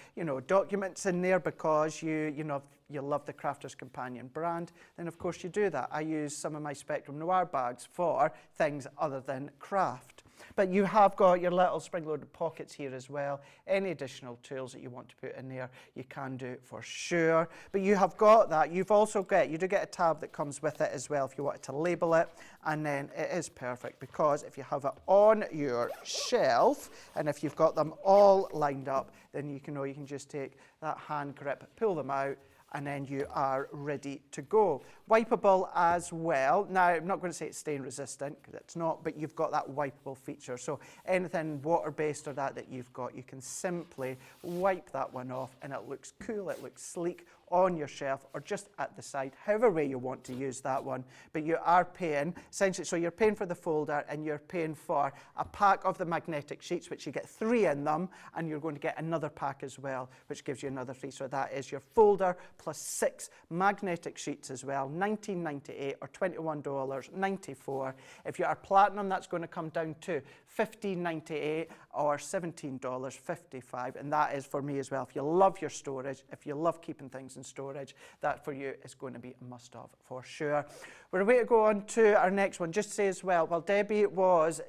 documents in there because you love the Crafter's Companion brand. Then of course you do that. I use some of my Spectrum Noir bags for things other than craft. But you have got your little spring-loaded pockets here as well. Any additional tools that you want to put in there, you can do for sure. But you have got that. You do get a tab that comes with it as well if you wanted to label it. And then it is perfect because if you have it on your shelf and if you've got them all lined up, then you can just take that hand grip, pull them out, and then you are ready to go. Wipeable as well. Now, I'm not going to say it's stain resistant, because it's not, but you've got that wipeable feature. So anything water-based or that you've got, you can simply wipe that one off, and it looks cool, it looks sleek on your shelf or just at the side, however way you want to use that one. But you are paying, essentially, so you're paying for the folder and you're paying for a pack of the magnetic sheets, which you get 3 in them, and you're going to get another pack as well, which gives you another 3. So that is your folder plus 6 magnetic sheets as well, $19.98 or $21.94. If you are platinum, that's going to come down to $15.98 or $17.55, and that is for me as well. If you love your storage, if you love keeping things in storage, that for you is going to be a must-have for sure. We're away to go on to our next one. Just say as well, while Debbie was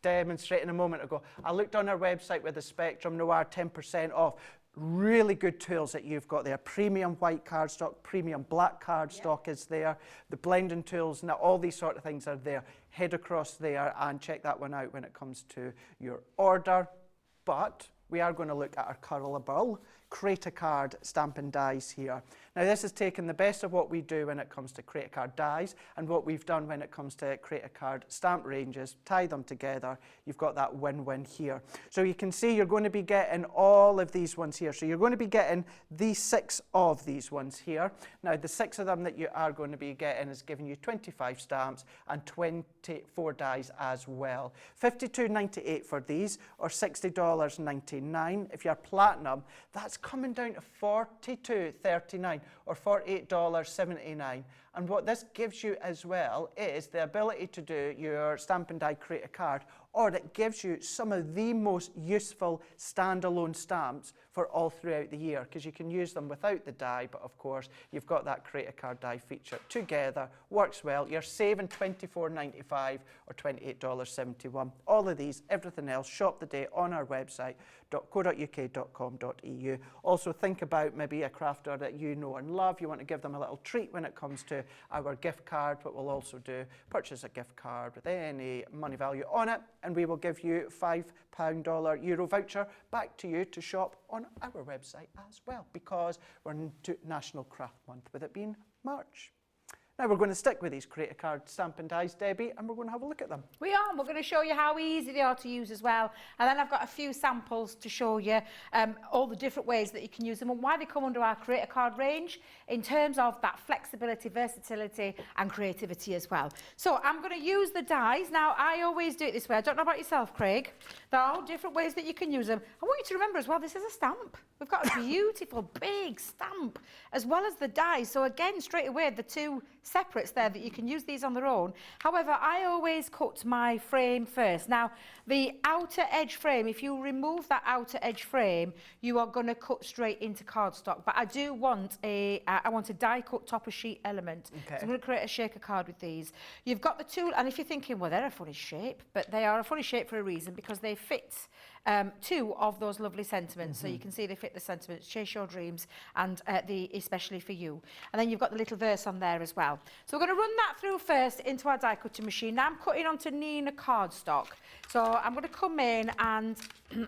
demonstrating a moment ago, I looked on our website with the Spectrum Noir 10% off. Really good tools that you've got there. Premium white cardstock, premium black cardstock is there. The blending tools, now all these sort of things are there. Head across there and check that one out when it comes to your order. But we are going to look at our Curlable Create a Card Stampin' Dies here. Now this has taken the best of what we do when it comes to Create a Card dies and what we've done when it comes to Create a Card stamp ranges, tie them together. You've got that win-win here. So you can see you're going to be getting all of these ones here. So you're going to be getting these 6 of these ones here. Now the 6 of them that you are going to be getting is giving you 25 stamps and 24 dies as well. $52.98 for these or $60.99. If you're platinum, that's coming down to $42.39 or $48.79. And what this gives you as well is the ability to do your Stampin' Die Create a Card, or it gives you some of the most useful standalone stamps for all throughout the year, because you can use them without the die, but of course you've got that Create a Card die feature together. Works well. You're saving $24.95 or $28.71. All of these, everything else, shop the day on our website, .co.uk.com.eu. Also think about maybe a crafter that you know and love. You want to give them a little treat when it comes to our gift card. What we'll also do, purchase a gift card with any money value on it, and we will give you £5 Euro voucher back to you to shop on our website as well, because we're into National Craft Month, with it being March. Now we're going to stick with these creator card stamping dies, Debbie, and we're going to have a look at them. We are, and we're going to show you how easy they are to use as well. And then I've got a few samples to show you all the different ways that you can use them and why they come under our creator card range in terms of that flexibility, versatility and creativity as well. So I'm going to use the dies. Now, I always do it this way. I don't know about yourself, Craig. There are all different ways that you can use them. I want you to remember as well, this is a stamp. We've got a beautiful big stamp as well as the dies. So again, straight away, the two separates there that you can use these on their own. However, I always cut my frame first. Now, the outer edge frame, if you remove that outer edge frame, you are going to cut straight into cardstock. But I do want I want a die cut topper sheet element. Okay. So I'm going to create a shaker card with these. You've got the two, and if you're thinking, well, they're a funny shape, but they are a funny shape for a reason because they fit two of those lovely sentiments. So you can see they fit the sentiments, chase your dreams, and the especially for you. And then you've got the little verse on there as well. So we're going to run that through first into our die cutting machine. Now I'm cutting onto Nina cardstock. So I'm going to come in and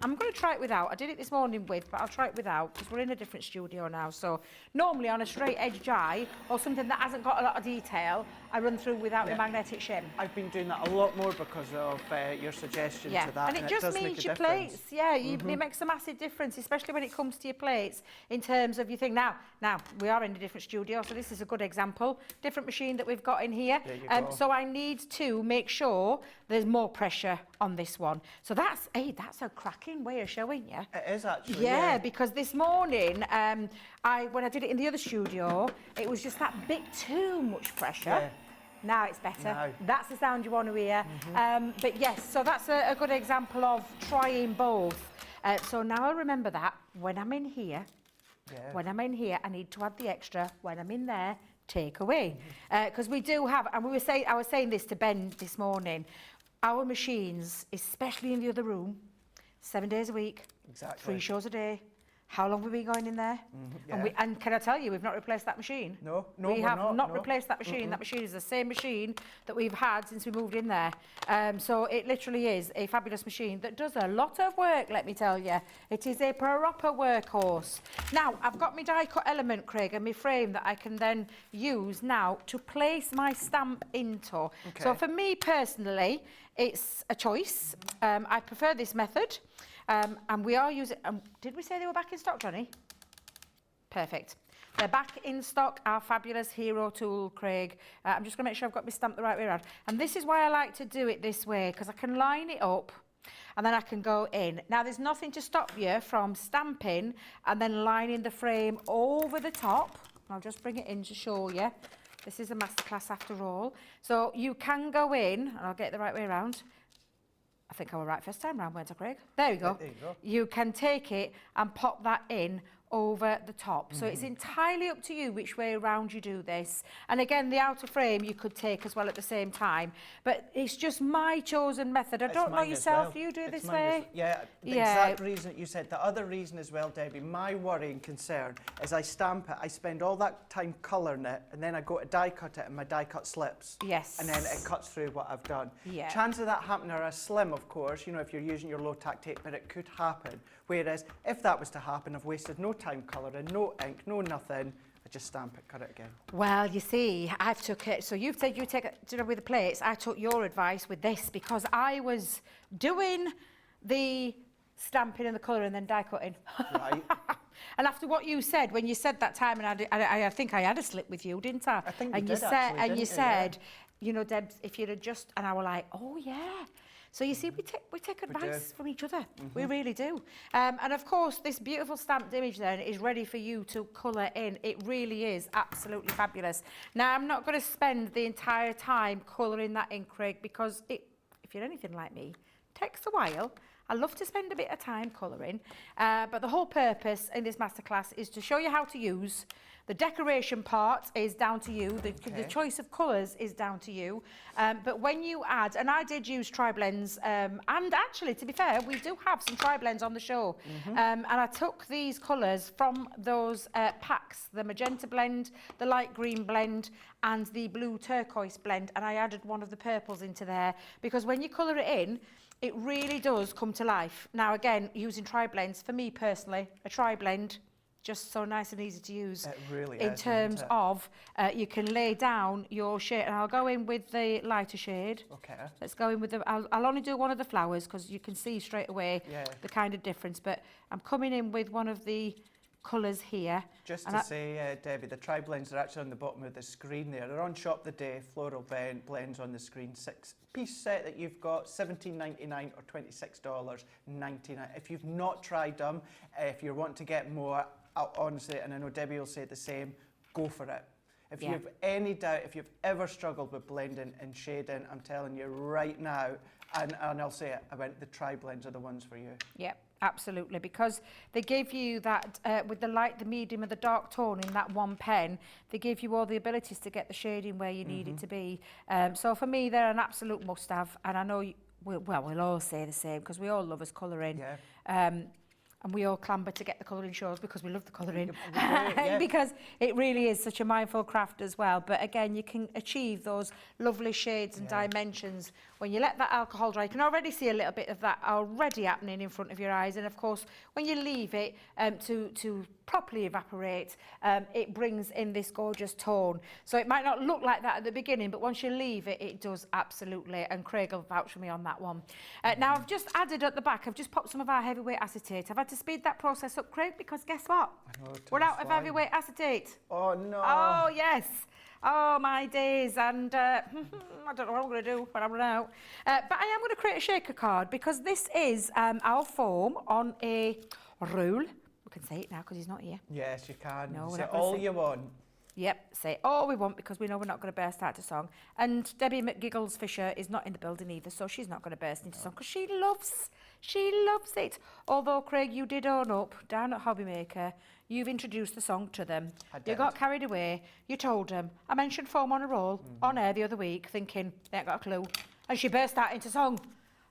I'm going to try it without. I did it this morning with, but I'll try it without because we're in a different studio now. So normally on a straight edge die or something that hasn't got a lot of detail, I run through without the magnetic shim. I've been doing that a lot more because of your suggestion to that. And it just does means make a your difference. plates, it makes a massive difference, especially when it comes to your plates in terms of your thing. Now we are in a different studio, so this is a good example. Different machine that we've got in here. There you go. So I need to make sure there's more pressure on this one. So that's a cracking way of showing you. It is actually. Yeah, because this morning, when I did it in the other studio, it was just that bit too much pressure. Yeah. Now it's better. Now. That's the sound you want to hear. But yes, so that's a good example of trying both. So now I remember that when I'm in here, I need to add the extra. When I'm in there, take away. Because we do have, and I was saying this to Ben this morning, our machines, especially in the other room, 7 days a week, Exactly. 3 shows a day. How long have we been going in there? And can I tell you, we've not replaced that machine. No, we have not no. replaced that machine. That machine is the same machine that we've had since we moved in there. So it literally is a fabulous machine that does a lot of work, let me tell you. It is a proper workhorse. Now, I've got my die cut element, Craig, and my frame that I can then use now to place my stamp into. Okay. So for me personally, it's a choice. I prefer this method. And we are using, did we say they were back in stock, Johnny? Perfect. They're back in stock, our fabulous hero tool, Craig. I'm just going to make sure I've got my stamp the right way around. And this is why I like to do it this way, because I can line it up and then I can go in. Now, there's nothing to stop you from stamping and then lining the frame over the top. I'll just bring it in to show you. This is a masterclass after all. So you can go in, and I'll get it the right way around. I think I was right first time round, weren't I, Craig? There you go. There you go. You can take it and pop that in over the top. So it's entirely up to you which way around you do this. And again, the outer frame you could take as well at the same time. But it's just my chosen method. I don't know yourself, do you do it this way? Yeah, the exact reason you said. The other reason as well, Debbie, my worry and concern is I stamp it, I spend all that time colouring it, and then I go to die cut it and my die cut slips. Yes. And then it cuts through what I've done. Yeah. Chances of that happening are slim, of course, you know, if you're using your low tack tape, but it could happen. Whereas if that was to happen, I've wasted no time colouring, no ink, no nothing. I just stamp it, cut it again. Well, you see, I've took it. So you've said you take it, with the plates. I took your advice with this because I was doing the stamping and the colour and then die cutting. Right. And after what you said, when you said that time, and I think I had a slip with you, didn't I? I think and you you did said, actually, and didn't you you? said, you know, Debs, if you'd have just, and I was like, oh yeah. So you see, we take advice from each other. We really do. And of course, this beautiful stamped image then is ready for you to colour in. It really is absolutely fabulous. Now, I'm not going to spend the entire time colouring that in, Craig, because if you're anything like me, it takes a while. I love to spend a bit of time colouring, but the whole purpose in this masterclass is to show you how to use. The decoration part is down to you. The choice of colours is down to you. But when you add, and I did use tri-blends, and actually, to be fair, we do have some tri-blends on the show. And I took these colours from those packs, the magenta blend, the light green blend, and the blue turquoise blend, and I added one of the purples into there, because when you colour it in, it really does come to life. Now, again, using tri-blends, for me personally, a tri-blend, just so nice and easy to use. It really in is, terms isn't it? of, you can lay down your shade. And I'll go in with the lighter shade. Okay. Let's go in with the, I'll only do one of the flowers because you can see straight away Yeah. the kind of difference. But I'm coming in with one of the colours here. Just And to I- say, Debbie, the tri-blends are actually on the bottom of the screen there. They're on Shop the Day, floral blends on the screen. 6-piece set that you've got, $17.99 or $26.99. If you've not tried them, if you're wanting to get more, honestly, and I know Debbie will say the same, go for it. If you Yeah. have any doubt, if you've ever struggled with blending and shading, I'm telling you right now, and I'll say it, the tri-blends are the ones for you. Yep, absolutely, because they give you that, with the light, the medium and the dark tone in that one pen, they give you all the abilities to get the shading where you need it to be. So for me, they're an absolute must-have, and I know, we'll all say the same, because we all love us colouring. Yeah. And we all clamber to get the colouring shows because we love the colouring. Yeah. Because it really is such a mindful craft as well. But again, you can achieve those lovely shades and dimensions when you let that alcohol dry. You can already see a little bit of that already happening in front of your eyes. And of course, when you leave it to properly evaporate, it brings in this gorgeous tone. So it might not look like that at the beginning, but once you leave it, it does absolutely. And Craig will vouch for me on that one. Now, I've just added at the back, I've just popped some of our heavyweight acetate. I've had to speed that process up, Craig, because guess what? I know, We're time's out of flying. heavyweight acetate. Oh, no. Oh, yes. Oh, my days. And I don't know what I'm going to do when I run out. But I am going to create a shaker card because this is our foam on a rule. We can say it now because he's not here. Yes, you can. No, we're Say not gonna all say- you want. Yep, say all we want because we know we're not going to burst out a song. And Debbie McGiggles Fisher is not in the building either, so she's not going to burst into song because she loves it. Although, Craig, you did own up down at Hobbymaker. You've introduced the song to them. I You did. got carried away. You told them. I mentioned foam on a roll on air the other week, thinking they ain't got a clue. And she burst out into song.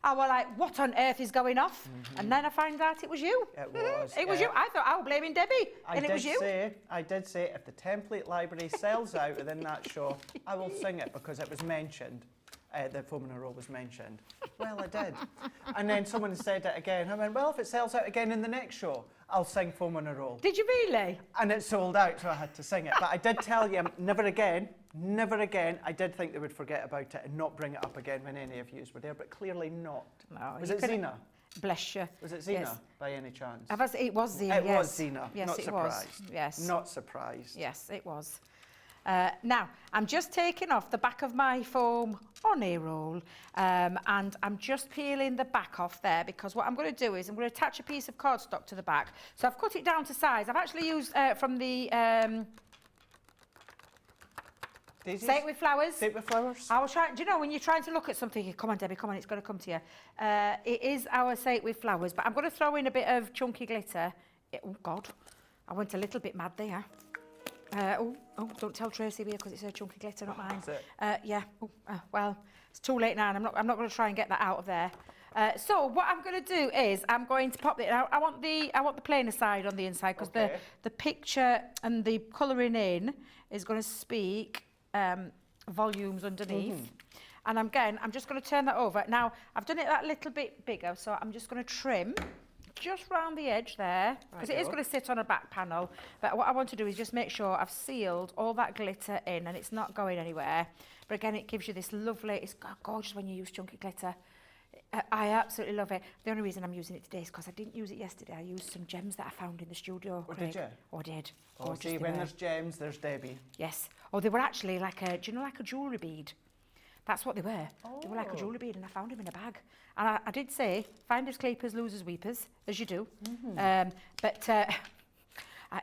I was like, what on earth is going off? And then I found out it was you. It was. It was you. I thought I was blaming Debbie, and it was you. I did say if the template library sells out within that show, I will sing it because it was mentioned. The foam in a roll was mentioned. Well, I did. And then someone said it again. I went, well, if it sells out again in the next show, I'll sing foam in a roll. Did you really? And it sold out, so I had to sing it. But I did tell you, never again. I did think they would forget about it and not bring it up again when any of yous were there, but clearly not. No, Was you it couldn't- Zena? Bless you. Was it Zena, Yes. by any chance? It was Zena, It yes. was Zena. Yes, Not it surprised. was. Yes. Not surprised. Yes, it was. Now, I'm just taking off the back of my foam on a roll and I'm just peeling the back off there because what I'm going to do is I'm going to attach a piece of cardstock to the back. So I've cut it down to size. I've actually used from the Daisies? Say It With Flowers. Say It With Flowers? I was trying, do you know, when you're trying to look at something, come on, Debbie, come on, it's going to come to you. It is our Say It With Flowers, but I'm going to throw in a bit of chunky glitter. Oh, God, I went a little bit mad there. Don't tell Tracy here because it's her chunky glitter, not mine. Is it? Yeah. Well, it's too late now, and I'm not going to try and get that out of there. So what I'm going to do is I'm going to pop it. I want the plainer side on the inside because Okay. the picture and the colouring in is going to speak volumes underneath. And I'm just going to turn that over. Now I've done it that little bit bigger, so I'm just going to trim just round the edge there because it is Righto. going to sit on a back panel. But what I want to do is just make sure I've sealed all that glitter in and it's not going anywhere. But again, it gives you this lovely, it's gorgeous when you use chunky glitter. I absolutely love it. The only reason I'm using it today is because I didn't use it yesterday. I used some gems that I found in the studio. Oh, Craig. did you? Oh, I did. Oh, Gorgeous see, they when were. there's gems, there's Debbie. Yes. Oh, they were actually like a, do you know, like a jewellery bead? That's what they were. They were like a Oh. jewellery bead and I found them in a bag. And I did say, finders keepers, losers weepers, as you do. But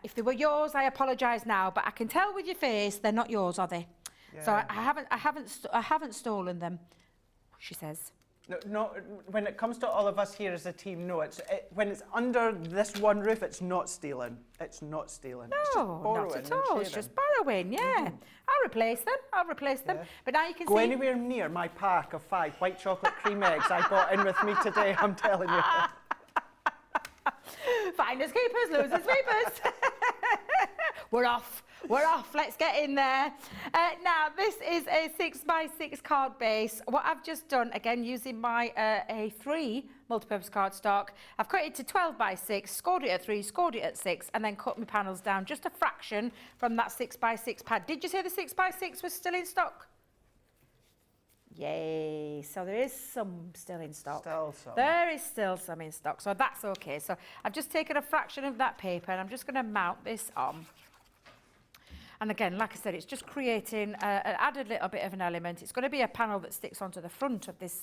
if they were yours, I apologise now, but I can tell with your face they're not yours, are they? So Yeah. I haven't stolen them, she says. No, when it comes to all of us here as a team, no, when it's under this one roof, it's not stealing. It's not stealing. It's just No, not borrowing at and all. It's sharing. just borrowing, yeah. I'll replace them. Yeah. But now you can Go see. anywhere near my pack of 5 white chocolate cream eggs I brought in with me today, I'm telling you. Finders keepers, losers weepers. We're off. We're off, let's get in there. Now, this is a 6x6 card base. What I've just done, again, using my A3 multi-purpose cardstock, I've cut it to 12x6, scored it at 3, scored it at 6, and then cut my panels down just a fraction from that 6x6 pad. Did you say the 6x6 was still in stock? Yay, so there is some still in stock. Still some. There is still some in stock, so that's okay. So I've just taken a fraction of that paper and I'm just going to mount this on. And again, like I said, it's just creating an added little bit of an element. It's going to be a panel that sticks onto the front of this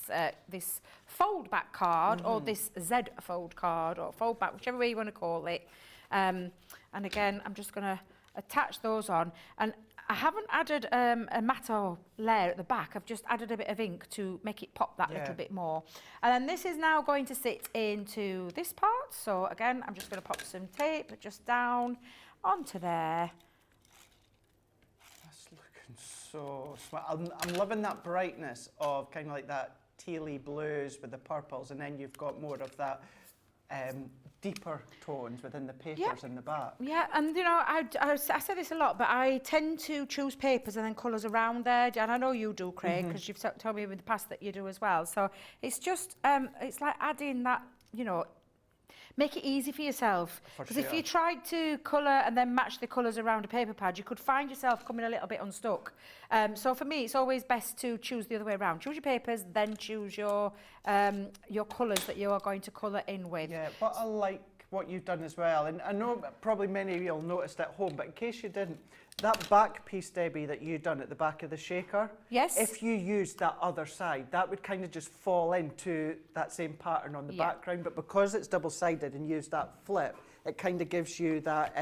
this fold back card or this Z fold card or fold back, whichever way you want to call it. And again, I'm just going to attach those on. And I haven't added a matte layer at the back. I've just added a bit of ink to make it pop that little bit more. And then this is now going to sit into this part. So again, I'm just going to pop some tape just down onto there. That's looking so smart. I'm loving that brightness of kind of like that tealy blues with the purples, and then you've got more of that deeper tones within the papers in the back. Yeah, and you know, I say this a lot, but I tend to choose papers and then colours around there, and I know you do, Craig, because you've told me in the past that you do as well. So it's just, it's like adding that, you know, make it easy for yourself. Because if you tried to colour and then match the colours around a paper pad, you could find yourself coming a little bit unstuck. So for me, it's always best to choose the other way around. Choose your papers, then choose your colours that you are going to colour in with. Yeah, but I like what you've done as well. And I know probably many of you will noticed at home, but in case you didn't, that back piece, Debbie, that you done at the back of the shaker, yes, if you used that other side, that would kind of just fall into that same pattern on the background. But because it's double-sided and used that flip, it kind of gives you that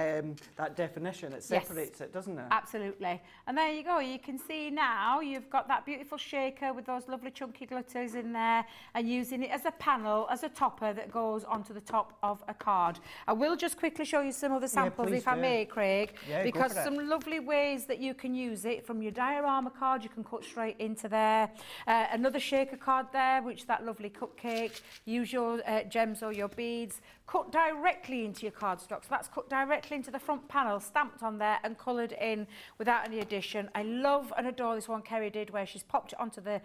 that definition. It separates it, doesn't it? Absolutely. And there you go. You can see now you've got that beautiful shaker with those lovely chunky glitters in there, and using it as a panel, as a topper that goes onto the top of a card. I will just quickly show you some other samples, if I may, Craig, because some lovely ways that you can use it. From your diorama card, you can cut straight into there. Another shaker card there, which is that lovely cupcake. Use your gems or your beads. Cut directly into your cardstock. So that's cut directly into the front panel, stamped on there and coloured in without any addition. I love and adore this one Kerry did, where she's popped it onto the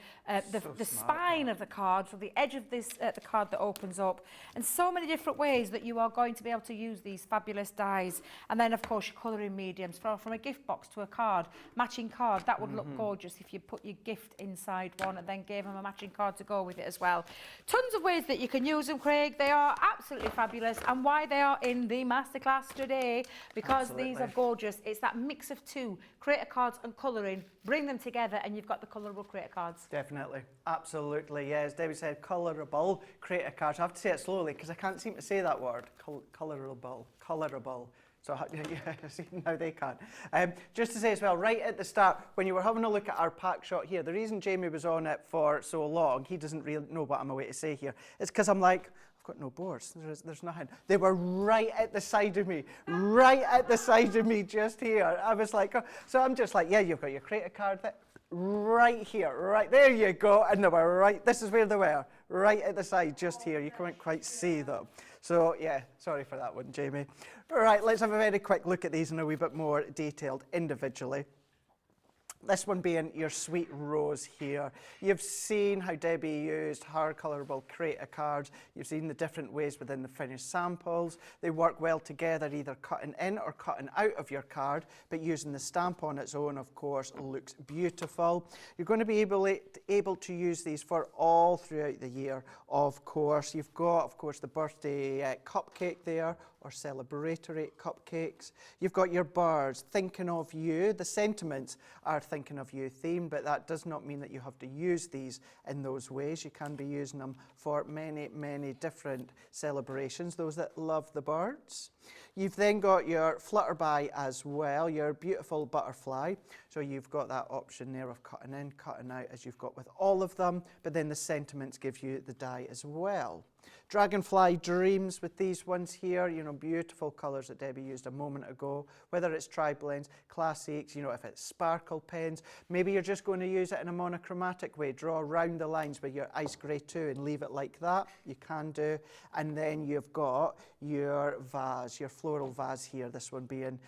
spine of the card, so the edge of this the card that opens up. And so many different ways that you are going to be able to use these fabulous dies. And then, of course, your colouring mediums. From a gift box to a card, matching card, that would look gorgeous if you put your gift inside one and then gave them a matching card to go with it as well. Tons of ways that you can use them, Craig. They are absolutely fabulous. And why they are in the masterclass today, because these are gorgeous. It's that mix of two, creator cards and colouring. Bring them together and you've got the colourable creator cards. Definitely. Absolutely, yes. Debbie said colourable creator cards. I have to say it slowly because I can't seem to say that word. Colourable. Colourable. So yeah, see, now they can't. Just to say as well, right at the start, when you were having a look at our pack shot here, the reason Jamie was on it for so long, he doesn't really know what I'm away to say here, is because I'm like, I've got no boards, there's nothing. They were right at the side of me, right at the side of me, just here. I was like, oh. So I'm just like, yeah, you've got your creator card there. Right here, right there you go, and they were right, this is where they were, right at the side, just here. You can't quite see them. So yeah, sorry for that one, Jamie. Right, let's have a very quick look at these in a wee bit more detailed individually. This one being your sweet rose here. You've seen how Debbie used her colourable creator cards. You've seen the different ways within the finished samples. They work well together, either cutting in or cutting out of your card, but using the stamp on its own, of course, looks beautiful. You're going to be able to use these for all throughout the year, of course. You've got, of course, the birthday cupcake there, or celebratory cupcakes. You've got your birds, thinking of you. The sentiments are thinking of you theme, but that does not mean that you have to use these in those ways. You can be using them for many, many different celebrations, those that love the birds. You've then got your flutterby as well, your beautiful butterfly. So you've got that option there of cutting in, cutting out, as you've got with all of them, but then the sentiments give you the die as well. Dragonfly Dreams with these ones here, you know, beautiful colours that Debbie used a moment ago. Whether it's tri-blends, classics, you know, if it's sparkle pens, maybe you're just going to use it in a monochromatic way. Draw around the lines with your ice grey too and leave it like that. You can do. And then you've got your vase, your floral vase here, this one being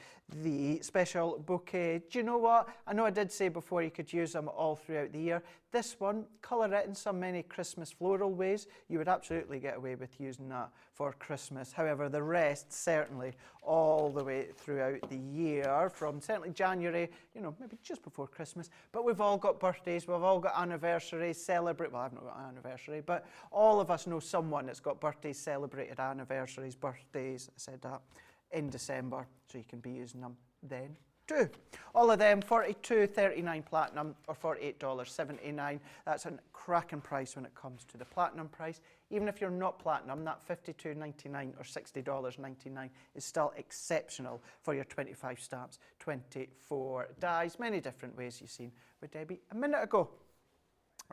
the special bouquet. Do you know what? I know I did say before you could use them all throughout the year. This one, colour it in so many Christmas floral ways. You would absolutely get away with using that for Christmas. However, the rest, certainly all the way throughout the year, from certainly January, you know, maybe just before Christmas. But we've all got birthdays, we've all got anniversaries, celebrate. Well, I've not got an anniversary, but all of us know someone that's got birthdays, celebrated anniversaries, birthdays, I said that, in December, so you can be using them then too. All of them $42.39 platinum or $48.79. That's a cracking price when it comes to the platinum price. Even if you're not platinum, that $52.99 or $60.99 is still exceptional for your 25 stamps, 24 dies. Many different ways you've seen with Debbie a minute ago.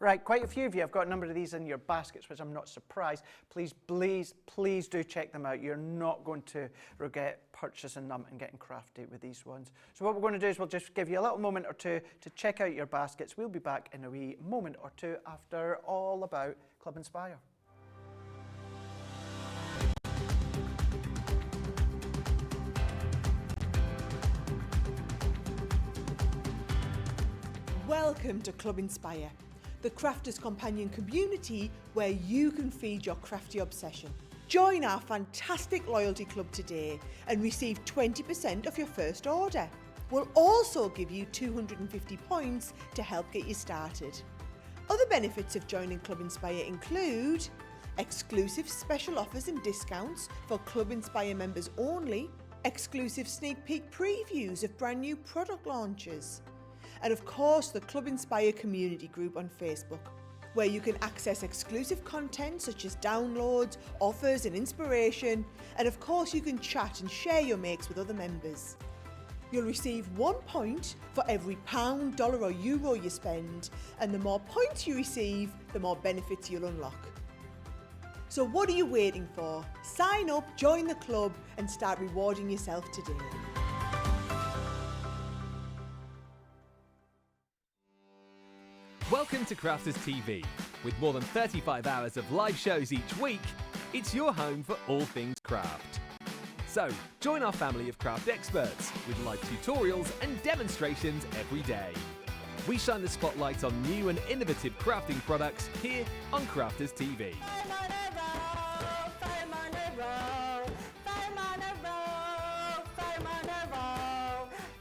Right, quite a few of you have got a number of these in your baskets, which I'm not surprised. Please, please, please do check them out. You're not going to regret purchasing them and getting crafty with these ones. So what we're going to do is we'll just give you a little moment or two to check out your baskets. We'll be back in a wee moment or two after all about Club Inspire. Welcome to Club Inspire, the crafters' companion community where you can feed your crafty obsession. Join our fantastic loyalty club today and receive 20% off your first order. We'll also give you 250 points to help get you started. Other benefits of joining Club Inspire include exclusive special offers and discounts for Club Inspire members only, exclusive sneak peek previews of brand new product launches, and of course the Club Inspire community group on Facebook, where you can access exclusive content such as downloads, offers and inspiration, and of course you can chat and share your makes with other members. You'll receive 1 point for every pound, dollar or euro you spend, and the more points you receive, the more benefits you'll unlock. So what are you waiting for? Sign up, join the club and start rewarding yourself today. Welcome to Crafters TV. With more than 35 hours of live shows each week, it's your home for all things craft. So, join our family of craft experts with live tutorials and demonstrations every day. We shine the spotlight on new and innovative crafting products here on Crafters TV.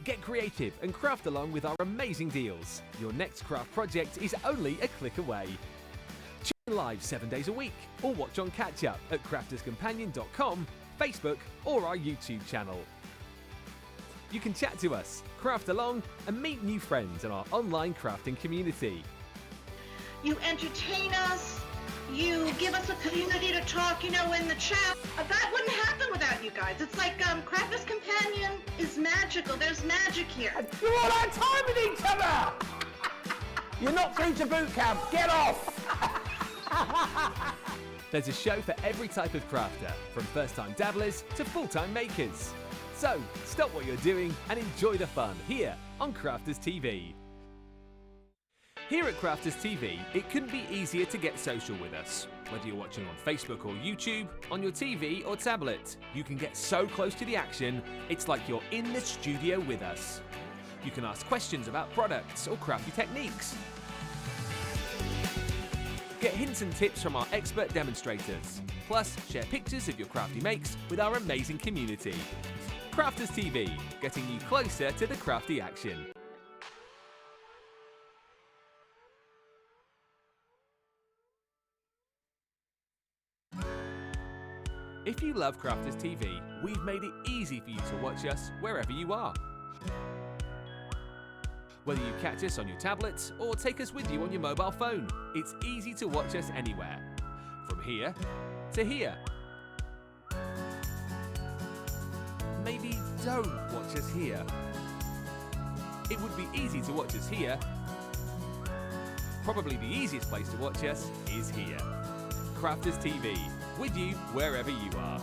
Get creative and craft along with our amazing deals. Your next craft project is only a click away. Tune live 7 days a week or watch on catch up at crafterscompanion.com, Facebook or our YouTube channel. You can chat to us, craft along and meet new friends in our online crafting community. You entertain us, you give us a community to talk, in the chat. That wouldn't happen without you guys. It's like Crafters Companion is magical. There's magic here. You all have time with each other! You're not through to boot camp. Get off! There's a show for every type of crafter, from first-time dabblers to full-time makers. So, stop what you're doing and enjoy the fun here on Crafters TV. Here at Crafters TV, it couldn't be easier to get social with us. Whether you're watching on Facebook or YouTube, on your TV or tablet, you can get so close to the action, it's like you're in the studio with us. You can ask questions about products or crafty techniques. Get hints and tips from our expert demonstrators. Plus, share pictures of your crafty makes with our amazing community. Crafters TV, getting you closer to the crafty action. If you love Crafters TV, we've made it easy for you to watch us wherever you are. Whether you catch us on your tablets or take us with you on your mobile phone, it's easy to watch us anywhere. From here to here. Maybe don't watch us here. It would be easy to watch us here. Probably the easiest place to watch us is here. Crafters TV. with you wherever you are.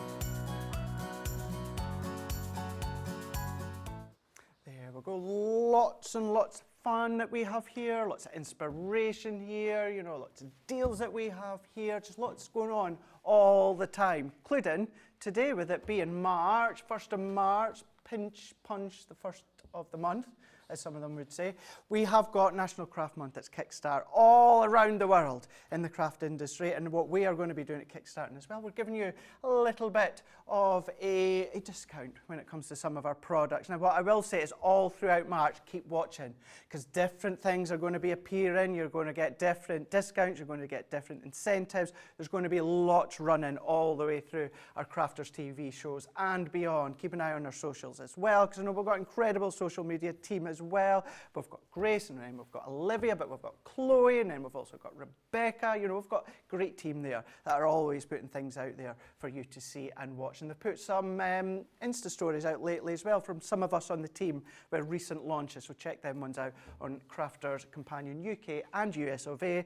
There we go, lots and lots of fun that we have here, lots of inspiration here, you know, lots of deals that we have here, just lots going on all the time, including today with it being March, 1st of March, pinch punch, the first of the month, as some of them would say. We have got National Craft Month that's Kickstart all around the world in the craft industry, and what we are going to be doing at Kickstarting as well, we're giving you a little bit of a discount when it comes to some of our products. Now what I will say is all throughout March, keep watching, because different things are going to be appearing, you're going to get different discounts, you're going to get different incentives, there's going to be lots running all the way through our Crafters TV shows and beyond. Keep an eye on our socials as well, because I know we've got an incredible social media team as well. We've got Grace, and then we've got Olivia, but we've got Chloe, and then we've also got Rebecca. You know, we've got a great team there that are always putting things out there for you to see and watch. And they've put some Insta stories out lately as well from some of us on the team with recent launches, so check them ones out on Crafters Companion UK and US of A.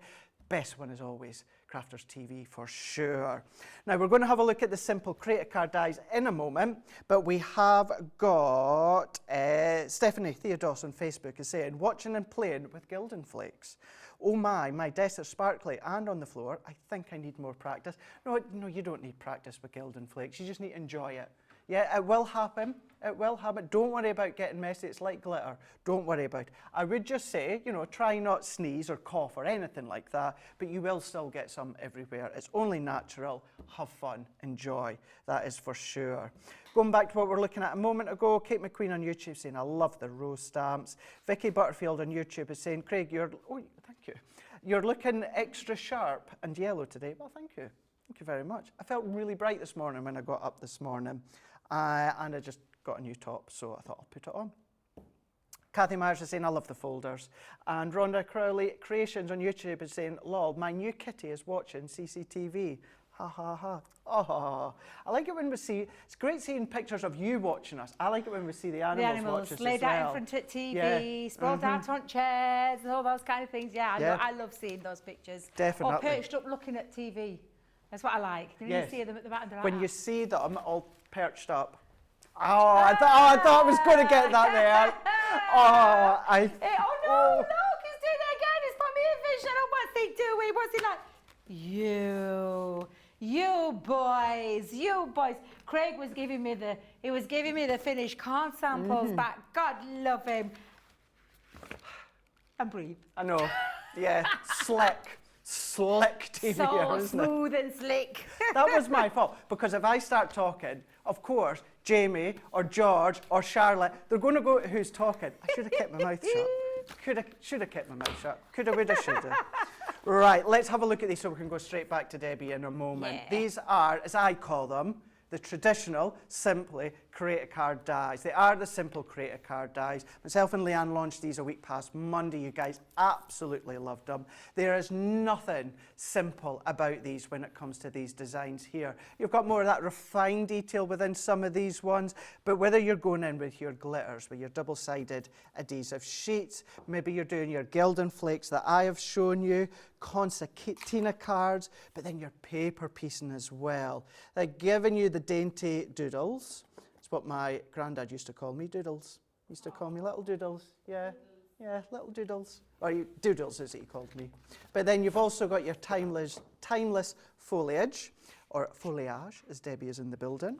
Best one is always Crafters TV for sure. Now we're going to have a look at the simple creative card dies in a moment, but we have got Stephanie Theodos on Facebook is saying, watching and playing with Gildan Flakes. Oh my desks are sparkly and on the floor. I think I need more practice. No, you don't need practice with Gildan Flakes. You just need to enjoy it. Yeah, it will happen. It will happen. Don't worry about getting messy. It's like glitter. Don't worry about it. I would just say, you know, try not sneeze or cough or anything like that, but you will still get some everywhere. It's only natural. Have fun. Enjoy. That is for sure. Going back to what we were looking at a moment ago, Kate McQueen on YouTube saying, I love the rose stamps. Vicky Butterfield on YouTube is saying, Craig, thank you. You're looking extra sharp and yellow today. Well, thank you. Thank you very much. I felt really bright this morning when I got up this morning, and I just got a new top, so I thought I'll put it on. Kathy Myers is saying, I love the folders. And Rhonda Crowley Creations on YouTube is saying, lol, my new kitty is watching CCTV. Ha ha ha. Oh, I like it when we see, it's great seeing pictures of you watching us. I like it when we see the animals watch us laid as well. out in front of TV, sprawled out on chairs and all those kind of things. Yeah, I love seeing those pictures. Definitely. Or perched up looking at TV. That's what I like. You see them at the back of the when you see them all perched up. Oh, I thought I was going to get that there. Oh, no, he's doing it again. He's put me in vision. Oh, what's he doing? What's he like? You boys. Craig was giving me the finished card samples back. God love him. And breathe. I know. Yeah, slick TV so here, isn't it? smooth and slick. That was my fault, because if I start talking, of course, Jamie or George or Charlotte, they're going to go, who's talking? I should have kept my mouth shut. Should have kept my mouth shut. Coulda, woulda, shoulda. Right, let's have a look at these so we can go straight back to Debbie in a moment. Yeah. These are, as I call them, the traditional, simply creative card dies. They are the simple creative card dies. Myself and Leanne launched these a week past Monday. You guys absolutely loved them. There is nothing simple about these when it comes to these designs here. You've got more of that refined detail within some of these ones, but whether you're going in with your glitters, with your double-sided adhesive sheets, maybe you're doing your Gildan Flakes that I have shown you, concertina cards, but then your paper piecing as well. They're giving you the dainty doodles. It's what my granddad used to call me, doodles. He used to call me little doodles. Yeah, little doodles. Or doodles as he called me. But then you've also got your timeless foliage, or foliage, as Debbie is in the building.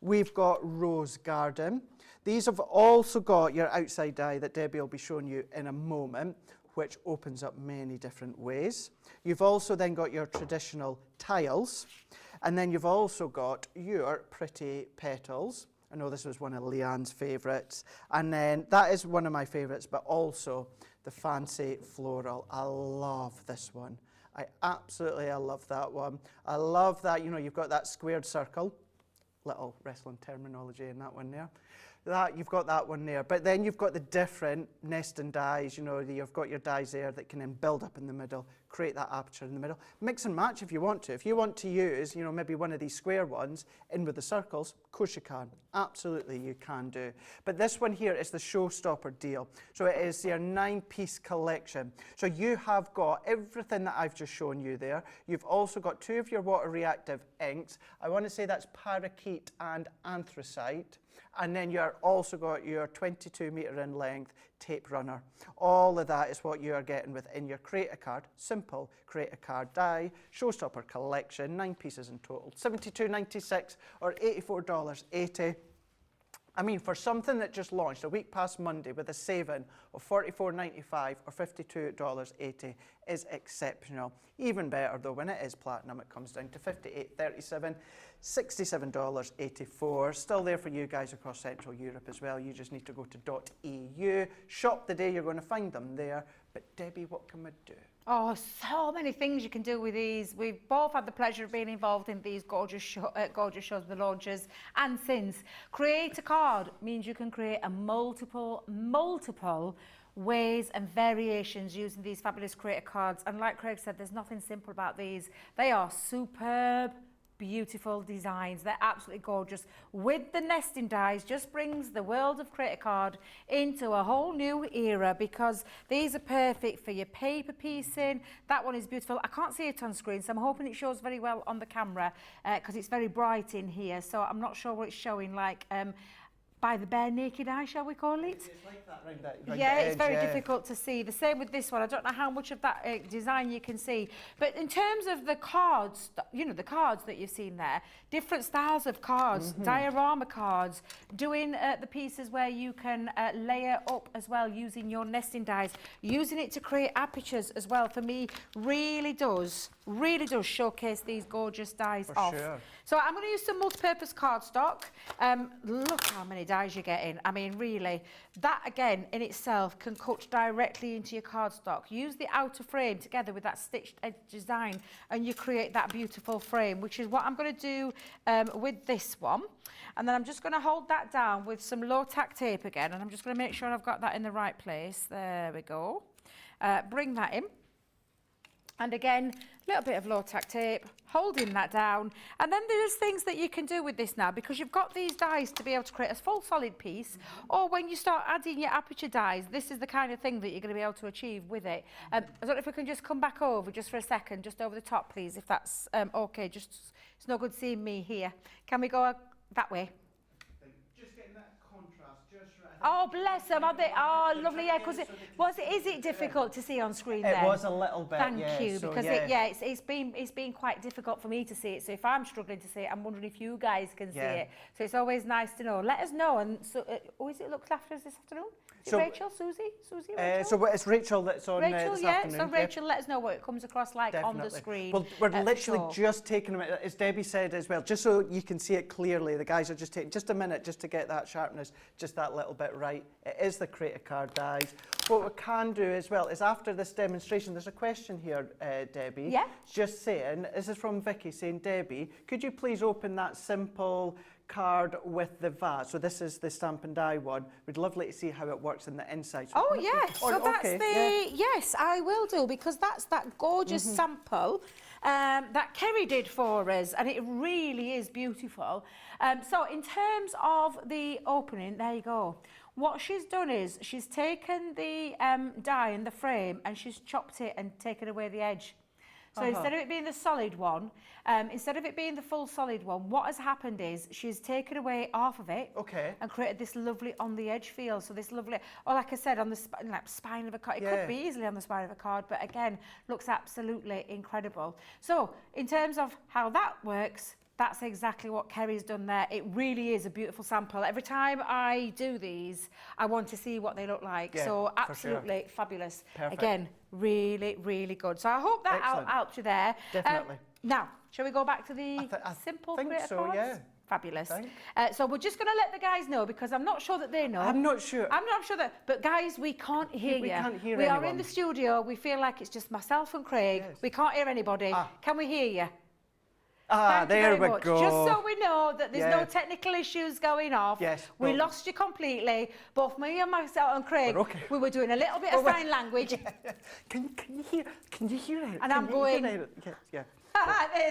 We've got Rose Garden. These have also got your outside die that Debbie will be showing you in a moment, which opens up many different ways. You've also then got your traditional tiles, and then you've also got your pretty petals. I know this was one of Leanne's favourites, and then that is one of my favourites, but also the fancy floral. I love this one. I love that one. I love that, you know, you've got that squared circle, little wrestling terminology in that one there. You've got that one there, but then you've got the different nesting dies, you know, you've got your dies there that can then build up in the middle, create that aperture in the middle. Mix and match if you want to. If you want to use, you know, maybe one of these square ones in with the circles, of course you can. Absolutely you can do. But this one here is the showstopper deal. So it is your 9-piece collection. So you have got everything that I've just shown you there. You've also got 2 of your water reactive inks. I want to say that's parakeet and anthracite. And then you're also got your 22 metre in length tape runner. All of that is what you are getting within your Create a Card, simple Create a Card die, showstopper collection, 9 pieces in total, $72.96 or $84.80. I mean, for something that just launched a week past Monday with a saving of $44.95 or $52.80 is exceptional. Even better though, when it is platinum, it comes down to $58.37, $67.84. Still there for you guys across Central Europe as well. You just need to go to .eu, shop the day, you're going to find them there. But Debbie, what can we do? Oh, so many things you can do with these. We've both had the pleasure of being involved in these gorgeous shows, the launches, and since. Create a card means you can create a multiple ways and variations using these fabulous creator cards. And like Craig said, there's nothing simple about these. They are superb, beautiful designs. They're absolutely gorgeous. With the nesting dies, just brings the world of Create a Card into a whole new era, because these are perfect for your paper piecing. That one is beautiful. I can't see it on screen, so I'm hoping it shows very well on the camera because it's very bright in here, so I'm not sure what it's showing like. By the bare naked eye, shall we call it? It's like that round the yeah, edge, it's very difficult to see. The same with this one. I don't know how much of that design you can see. But in terms of the cards, you know, the cards that you've seen there, different styles of cards, diorama cards, doing the pieces where you can layer up as well using your nesting dies, using it to create apertures as well, for me, really does showcase these gorgeous dies off. Sure. So I'm going to use some multi-purpose cardstock. Look how many dies you're getting. I mean, really, that again in itself can cut directly into your cardstock. Use the outer frame together with that stitched edge design and you create that beautiful frame, which is what I'm going to do with this one. And then I'm just going to hold that down with some low tack tape again, and I'm just going to make sure I've got that in the right place. There we go. Bring that in. And again, a little bit of low tack tape, holding that down. And then there's things that you can do with this now, because you've got these dies to be able to create a full solid piece, or when you start adding your aperture dies, this is the kind of thing that you're going to be able to achieve with it. I don't know if we can just come back over just for a second, just over the top, please, if that's okay. Just, it's no good seeing me here. Can we go that way? Just getting that contrast just right. Oh, bless them. Are they? Oh, lovely. Yeah, because is it difficult to see on screen It then? was a little bit, Thank yeah, you, so, because yeah. it's been quite difficult for me to see it. So if I'm struggling to see it, I'm wondering if you guys can see it. So it's always nice to know. Let us know. And so, is it looked after us this afternoon? Is So- Rachel, Susie, Rachel? So it's Rachel that's on Rachel, this yeah. afternoon. So Rachel, let us know what it comes across like on the Definitely. screen. Well, we're literally sure. just taking a minute, as Debbie said as well, just so you can see it clearly. The guys are just taking just a minute just to get that sharpness, just that little bit right. It is the Create a Card dies. What we can do as well is after this demonstration, there's a question here, Debbie. Yeah. Just saying, this is from Vicky saying, Debbie, could you please open that simple card with the vase? So this is the stamp and die one. We'd lovely to see how it works in the inside. So Oh yeah, so that's okay, the, yes, I will do, because that's that gorgeous sample that Kerry did for us, and it really is beautiful. So in terms of the opening, there you go. What she's done is she's taken the die in the frame and she's chopped it and taken away the edge. So instead of it being the solid one, instead of it being the full solid one, what has happened is she's taken away half of it and created this lovely on the edge feel. So this lovely, or like I said, on the spine of a card. It could be easily on the spine of a card, but again, looks absolutely incredible. So in terms of how that works, that's exactly what Kerry's done there. It really is a beautiful sample. Every time I do these, I want to see what they look like. Yeah, so absolutely fabulous. Perfect. Again, really, really good. So I hope that helped you there. Definitely. Now, shall we go back to the simple think creator so, cards? yeah. Fabulous. Think. So we're just going to let the guys know, because I'm not sure that they know. I'm not sure. I'm not sure that, but guys, we can't hear you. We can't hear We are anyone. in the studio. We feel like it's just myself and Craig. Yes. We can't hear anybody. Can we hear you? Ah, Thank you there very we much. go. Just so we know that there's no Yeah. technical issues going off. Yes, We but- lost you completely. Both me and myself and Craig, We're okay. we were doing a little bit of sign language. Can you hear it? And Can I'm you going- hear it? Yeah.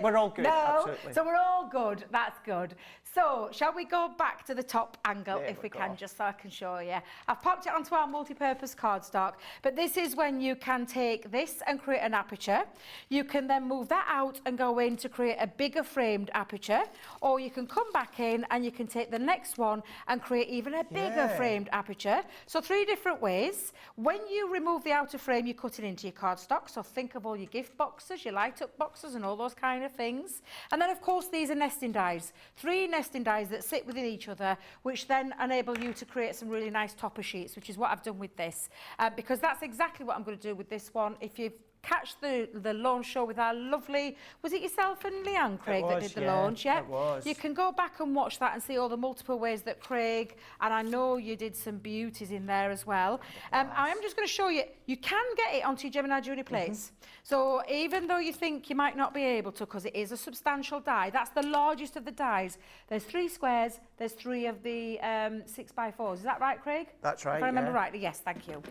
We're all good, No, absolutely. so we're all good. That's good. So, shall we go back to the top angle There if we we can, go. just so I can show you. I've popped it onto our multi-purpose cardstock, but this is when you can take this and create an aperture. You can then move that out and go in to create a bigger framed aperture, or you can come back in and you can take the next one and create even a bigger Yeah. framed aperture. So 3 different ways. When you remove the outer frame, you cut it into your cardstock. So think of all your gift boxes, your light up boxes and all those kind of things. And then of course these are nesting dies. 3 nesting dies that sit within each other, which then enable you to create some really nice topper sheets, which is what I've done with this. Because that's exactly what I'm going to do with this one. If you catch the launch show with our lovely, was it yourself and Leanne, Craig, that was, did the yeah, launch? Yeah, it was. You can go back and watch that and see all the multiple ways that Craig, and I know you did some beauties in there as well. I am just going to show you, you can get it onto your Gemini Jewellery plates. So even though you think you might not be able to, because it is a substantial die, that's the largest of the dies. There's 3 squares, there's 3 of the 6x4s. Is that right, Craig? That's right, If I remember yeah. rightly, yes, thank you.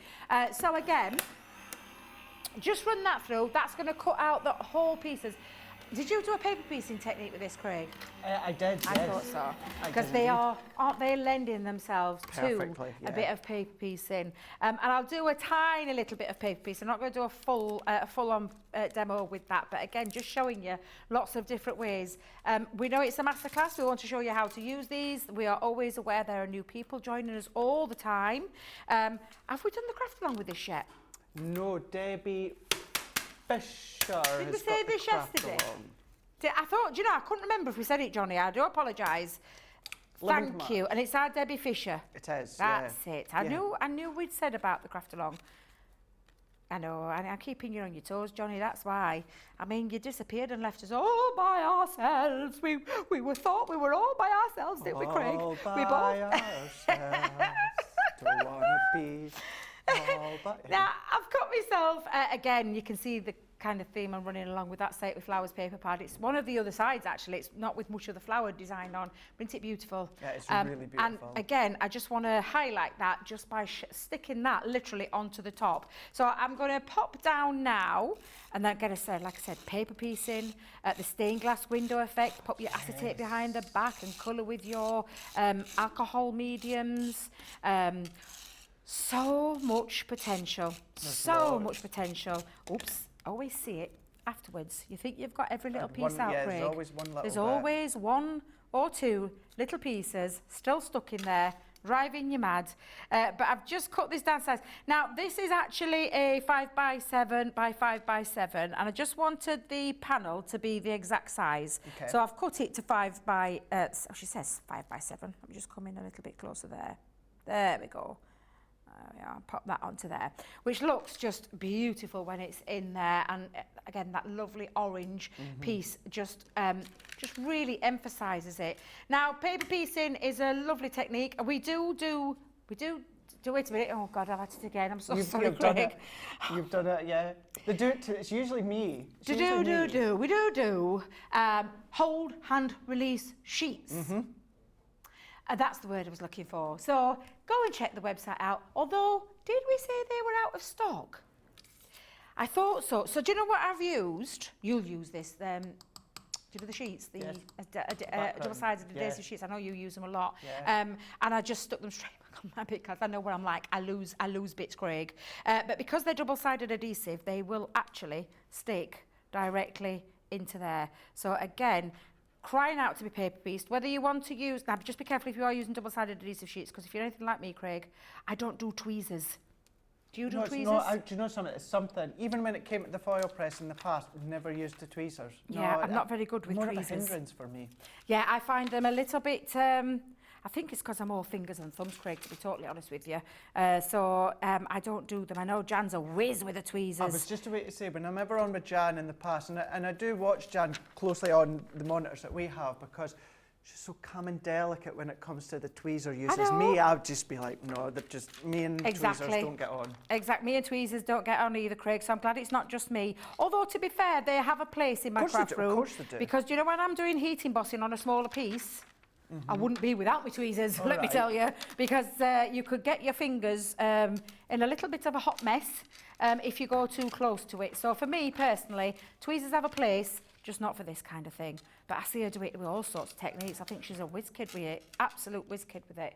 So again, just run that through. That's going to cut out the whole pieces. Did you do a paper piecing technique with this, Craig? I did, yes. I thought so. I Because did they indeed. aren't they lending themselves to Perfectly, a yeah. bit of paper piecing? And I'll do a tiny little bit of paper piece. I'm not going to do a full-on demo with that, but again, just showing you lots of different ways. We know it's a masterclass. We want to show you how to use these. We are always aware there are new people joining us all the time. Have we done the craft along with this yet? No, Debbie Fisher Did we has say got the this craft yesterday? along. I thought, do you know, I couldn't remember if we said it, Johnny. I do apologise. Living Thank you. And it's our Debbie Fisher. It is, That's yeah. it. I Yeah. knew we'd said about the craft along. I know, and I'm keeping you on your toes, Johnny, that's why. I mean, you disappeared and left us all by ourselves. We thought we were all by ourselves, didn't we, Craig? All We by both. ourselves. Don't wanna be all by... Now, I've cut myself, again, you can see the kind of theme I'm running along with that Say It With Flowers paper pad. It's one of the other sides, actually. It's not with much of the flower design on. Isn't it beautiful? Yeah, it's really beautiful. And again, I just want to highlight that just by sticking that literally onto the top. So I'm going to pop down now, and then like I said, paper piecing, the stained glass window effect, pop your acetate behind the back and colour with your alcohol mediums. So much potential. So much potential. Oops, always see it afterwards. You think you've got every little piece out, yeah, Craig. there's always one little There's bit. always 1 or 2 little pieces still stuck in there, driving you mad. But I've just cut this down size. Now, this is actually a 5x7 by 5x7, and I just wanted the panel to be the exact size. Okay. So I've cut it to 5 by, she says 5x7. Let me just come in a little bit closer there. There we go. I'll pop that onto there, which looks just beautiful when it's in there, and again that lovely orange piece just really emphasises it. Now, paper piecing is a lovely technique. We do wait a minute. Oh God, I've had it again. I'm so sorry, You've done Craig. it. You've done it, yeah. They do it it's usually me. It's We do hold hand release sheets. That's the word I was looking for. So go and check the website out. Although, did we say they were out of stock? I thought so. So do you know what I've used? You'll use this. Do you know the sheets? The Yes. double-sided Yeah. adhesive sheets. I know you use them a lot. Yeah. And I just stuck them straight back on my bit because I know what I'm like. I lose bits, Craig. But because they're double-sided adhesive, they will actually stick directly into there. So again, crying out to be paper pieced. Whether you want to use, now just be careful if you are using double-sided adhesive sheets, because if you're anything like me, Craig, I don't do tweezers. Do you do No, tweezers? do you know something? It's something. Even when it came to the foil press in the past, we've never used the tweezers. Yeah, I'm not very good with more tweezers. More of a hindrance for me. Yeah, I find them a little bit, I think it's because I'm all fingers and thumbs, Craig, to be totally honest with you. So I don't do them. I know Jan's a whiz with the tweezers. I was just about to say, when I'm ever on with Jan in the past, and I do watch Jan closely on the monitors that we have, because she's so calm and delicate when it comes to the tweezer uses. know. Me, I'd just be like, no, they're just, me and Exactly. tweezers don't get on. Exactly. Me and tweezers don't get on either, Craig, so I'm glad it's not just me. Although, to be fair, they have a place in my craft room. Of course they do. Because, you know, when I'm doing heat embossing on a smaller piece, I wouldn't be without my tweezers, let me tell you, because you could get your fingers in a little bit of a hot mess if you go too close to it. So for me, personally, tweezers have a place, just not for this kind of thing. But I see her do it with all sorts of techniques. I think she's a whiz kid with it, absolute whiz kid with it.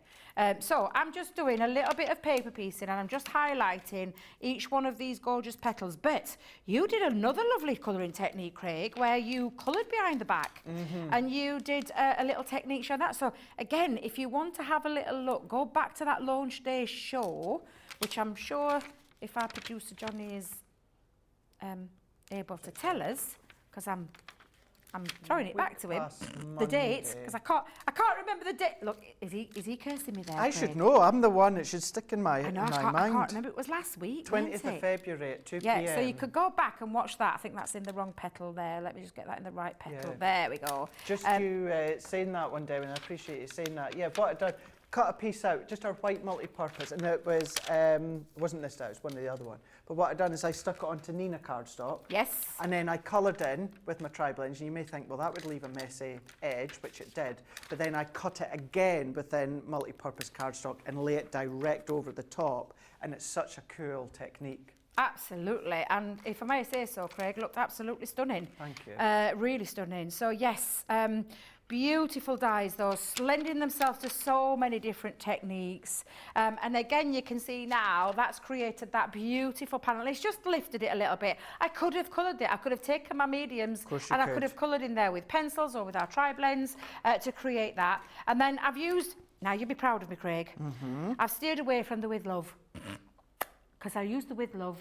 So I'm just doing a little bit of paper piecing and I'm just highlighting each one of these gorgeous petals. But you did another lovely colouring technique, Craig, where you coloured behind the back and you did a little technique showing that. So again, if you want to have a little look, go back to that launch day show, which I'm sure if our producer Johnny is able to tell us, because I'm throwing it back to him. The date, because I can't remember the date. Look, is he cursing me there? I Craig? should know. I'm the one. It should stick in my I know. mind. I can't remember. It was last week. 20th wasn't of it? February at 2 Yeah. p.m. So you could go back and watch that. I think that's in the wrong petal there. Let me just get that in the right petal. Yeah. There we go. Just you saying that one, Devin. I appreciate you saying that. Yeah, what I'd done, cut a piece out, just our white multi-purpose, and it was wasn't this out, it was one of the other one. But what I'd done is I stuck it onto Nina cardstock. Yes. And then I coloured in with my tribal edge, and you may think, well, that would leave a messy edge, which it did. But then I cut it again within multi-purpose cardstock and lay it direct over the top, and it's such a cool technique. Absolutely, and if I may say so, Craig, looked absolutely stunning. Thank you. Really stunning. So yes, beautiful dies, those lending themselves to so many different techniques. And again, you can see now that's created that beautiful panel. It's just lifted it a little bit. I could have coloured it. I could have taken my mediums and I could have coloured in there with pencils or with our tri-blends to create that. And then I've used, now you'll be proud of me, Craig, I've steered away from the With Love because I use the With Love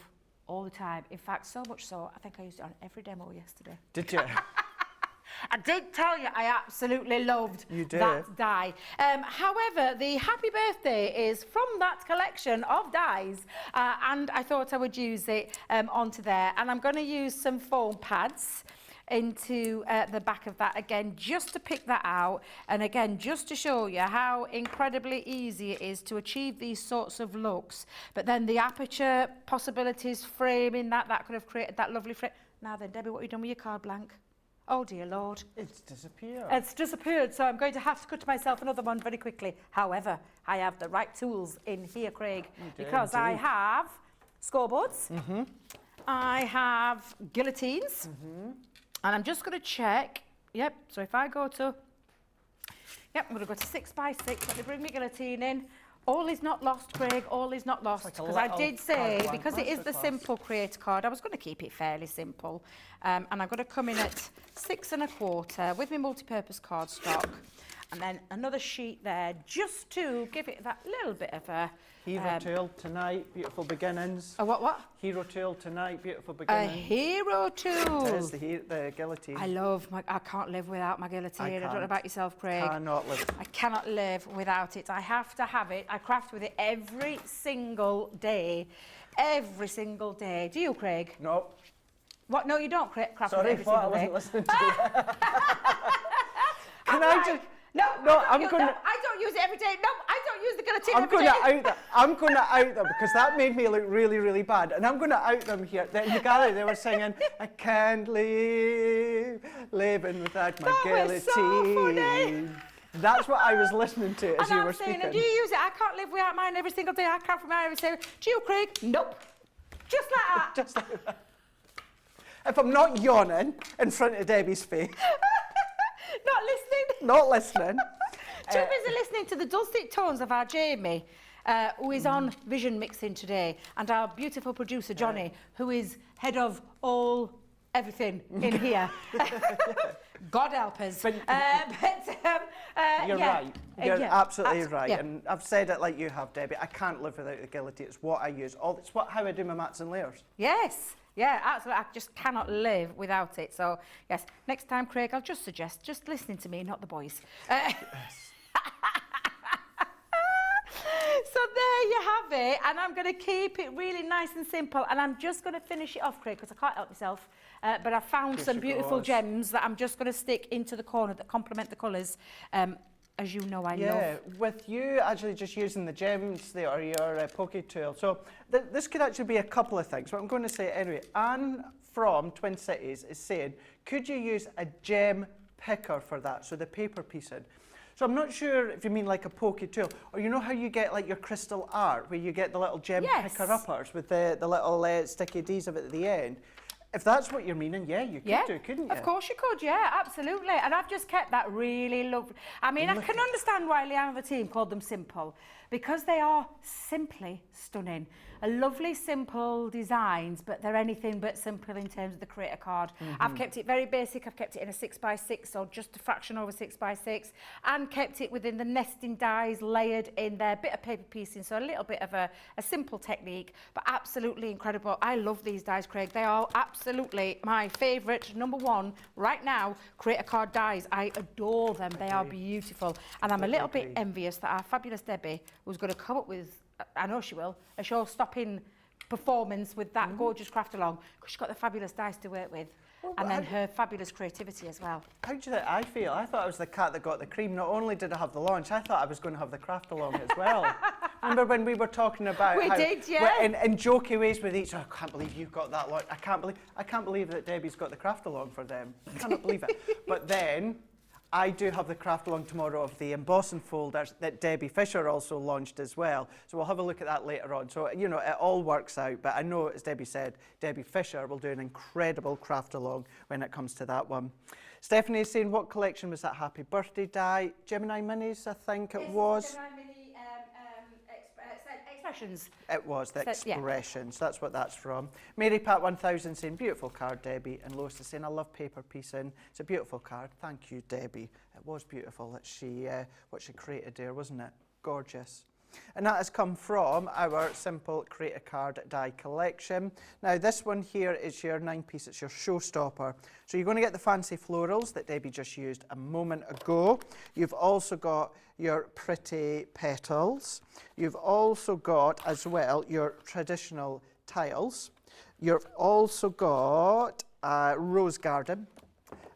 all the time. In fact, so much so, I think I used it on every demo yesterday. Did you? I did tell you I absolutely loved that die. However, the happy birthday is from that collection of dies, and I thought I would use it onto there. And I'm going to use some foam pads into the back of that again, just to pick that out, and again just to show you how incredibly easy it is to achieve these sorts of looks. But then the aperture possibilities, framing that could have created that lovely frame. Now then, Debbie, what have you done with your card blank? Oh dear Lord. It's disappeared. It's disappeared, so I'm going to have to cut myself another one very quickly. However, I have the right tools in here, Craig, because I have scoreboards, I have guillotines, and I'm just going to check. Yep, so if I go to, I'm going to go to 6 by 6. Let me bring my guillotine in. All is not lost, Craig, all is not lost. Because I did say, because it is the simple creator card, I was going to keep it fairly simple. And I'm going to come in at 6 1/4 with my multi-purpose cardstock. And then another sheet there, just to give it that little bit of a... Hero tool tonight, beautiful beginnings. A what? Hero tool tonight, beautiful A beginnings. hero tool. It is the guillotine. I can't live without my guillotine. I don't know about yourself, Craig. Cannot live. I cannot live without it. I have to have it. I craft with it every single day. Every single day. Do you, Craig? No. What? No, you don't craft with Sorry, every single I day. wasn't listening to you. Can I just... No, I'm going to... I don't use it every day. No, I don't use the guillotine I'm every going day. to out them. I'm going to out them because that made me look really, really bad. And I'm going to out them here. In the gallery, they were singing, I can't live living without my guillotine. Was so funny. That's what I was listening to as And you were I'm saying, speaking. do you use it? I can't live without mine every single day. I craft with mine every single day. Do you, Craig? Nope. Just like that. Just like that. If I'm not yawning in front of Debbie's face. Not listening. Not listening. Too busy listening to the dulcet tones of our Jamie, who is on vision mixing today, and our beautiful producer Johnny, who is head of everything in here. God help us. You're right. You're absolutely right. Yeah. And I've said it like you have, Debbie. I can't live without the guillotine. It's what I use. It's how I do my mats and layers. Yes. Yeah, absolutely. I just cannot live without it. So, yes, next time, Craig, I'll just suggest just listening to me, not the boys. So there you have love it, and I'm going to keep it really nice and simple, and I'm just going to finish it off, Craig, because I can't help myself, but I found some beautiful gems that I'm just going to stick into the corner that complement the colours. As you know, I love. Yeah, with you actually just using the gems there, or your poke tool. So this could actually be a couple of things, but I'm going to say it anyway. Anne from Twin Cities is saying, could you use a gem picker for that, so the paper piecing? So I'm not sure if you mean like a poke tool, or you know how you get like your crystal art, where you get the little gem picker-uppers with the little sticky adhesive at the end. If that's what you're meaning, yeah, you could do, couldn't you? Of course you could, yeah, absolutely. And I've just kept that really lovely. I mean, I can understand why Leanne and the team called them simple, because they are simply stunning. A lovely, simple designs, but they're anything but simple in terms of the creator card. I've kept it very basic. I've kept it in a 6x6, or just a fraction over 6x6, and kept it within the nesting dies layered in there, bit of paper piecing, so a little bit of a simple technique, but absolutely incredible. I love these dies, Craig. They are absolutely my favourite, number one, right now, creator card dies. I adore them. They are beautiful. And I'm a little bit envious that our fabulous Debbie was going to come up with, I know she will, a show-stopping performance with that gorgeous craft along, because she's got the fabulous dice to work with, and then her fabulous creativity as well. How do you think I feel? I thought I was the cat that got the cream. Not only did I have the launch, I thought I was going to have the craft along as well. Remember when we were talking about We did, yeah. In jokey ways with each, I can't believe you've got that launch. I can't believe that Debbie's got the craft along for them. I cannot believe it. But then I do have the craft along tomorrow of the embossing folders that Debbie Fisher also launched as well. So we'll have a look at that later on. So, you know, it all works out. But I know, as Debbie said, Debbie Fisher will do an incredible craft along when it comes to that one. Stephanie is saying, what collection was that happy birthday die? Gemini Minis, I think it was. Gemini Mini Expressions. It was, the So, yeah. Expressions. That's what that's from. Mary Pat 1000 saying, beautiful card, Debbie. And Lois is saying, I love paper piecing. It's a beautiful card. Thank you, Debbie. It was beautiful that what she created there, wasn't it? Gorgeous. And that has come from our simple creator card die collection. Now this one here is your 9-piece, it's your showstopper. So you're going to get the fancy florals that Debbie just used a moment ago. You've also got your pretty petals. You've also got as well your traditional tiles. You've also got rose garden.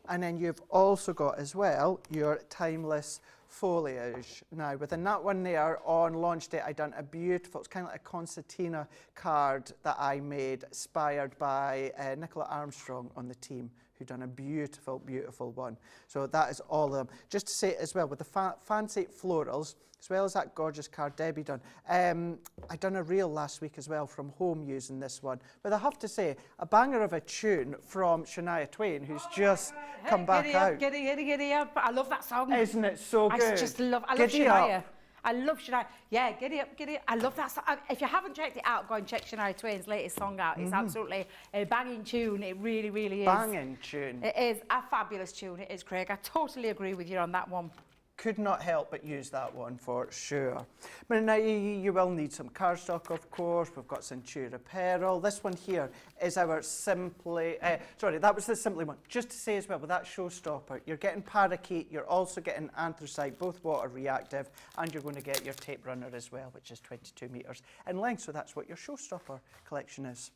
And then you've also got as well your timeless foliage. Now within that one there on launch day, I done a beautiful, it's kind of like a concertina card that I made, inspired by Nicola Armstrong on the team, who done a beautiful, beautiful one. So that is all of them. Just to say as well, with the fancy florals, as well as that gorgeous card Debbie done, I done a reel last week as well from home using this one. But I have to say, a banger of a tune from Shania Twain, who's just come back out. Giddy up. I love that song. Isn't it so good? I love Shania. I love Shania. Yeah, giddy up, giddy up. I love that song. If you haven't checked it out, go and check Shania Twain's latest song out. It's absolutely a banging tune. It really, really is. Banging tune. It is a fabulous tune. It is, Craig. I totally agree with you on that one. Could not help but use that one for sure. But now you will need some cardstock, of course. We've got Centura Pearl. This one here is our simply, that was the simply one. Just to say as well, with that showstopper, you're getting parakeet, you're also getting anthracite, both water reactive, and you're going to get your tape runner as well, which is 22 metres in length. So that's what your showstopper collection is.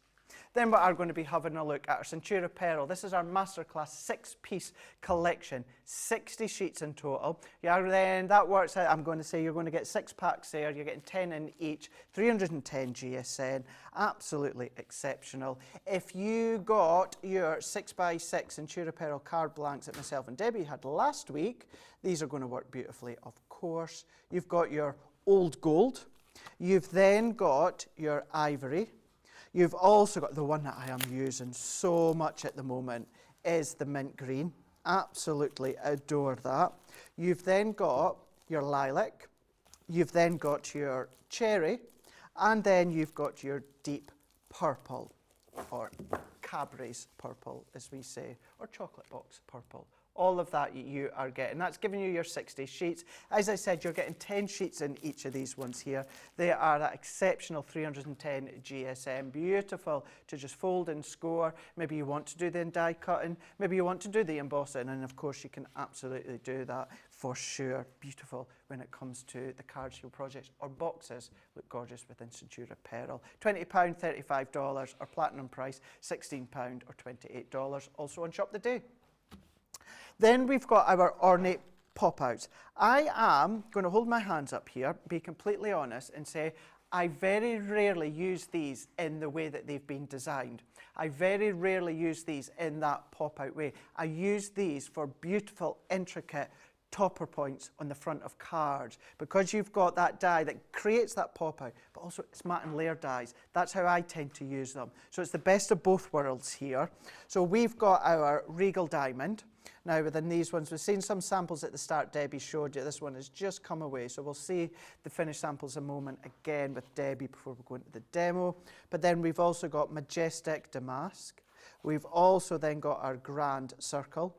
Then we are going to be having a look at our Centura Pearl. This is our masterclass 6-piece collection, 60 sheets in total. Then that works out, I'm going to say you're going to get 6 packs there, you're getting 10 in each, 310 GSN, absolutely exceptional. If you got your 6x6 Centura Pearl card blanks that myself and Debbie had last week, these are going to work beautifully, of course. You've got your old gold, you've then got your ivory. You've also got the one that I am using so much at the moment is the mint green. Absolutely adore that. You've then got your lilac. You've then got your cherry. And then you've got your deep purple, or Cadbury's purple, as we say, or chocolate box purple. All of that you are getting. That's giving you your 60 sheets. As I said, you're getting 10 sheets in each of these ones here. They are that exceptional 310 GSM. Beautiful to just fold and score. Maybe you want to do the die cutting. Maybe you want to do the embossing. And of course, you can absolutely do that. for sure. Beautiful when it comes to the card shield projects or boxes. Look gorgeous with Incentura apparel. £20, $35, or platinum price, £16 or $28. Also on Shop the Day. Then we've got our ornate pop-outs. I am going to hold my hands up here, be completely honest, and say I very rarely use these in the way that they've been designed. I very rarely use these in that pop-out way. I use these for beautiful, intricate topper points on the front of cards, because you've got that die that creates that pop-out, but also it's matte and layer dies. That's how I tend to use them. So it's the best of both worlds here. So we've got our Regal Diamond. Now within these ones, we've seen some samples at the start Debbie showed you. This one has just come away, so we'll see the finished samples a moment again with Debbie before we go into the demo. But then we've also got Majestic Damask. We've also then got our Grand Circle.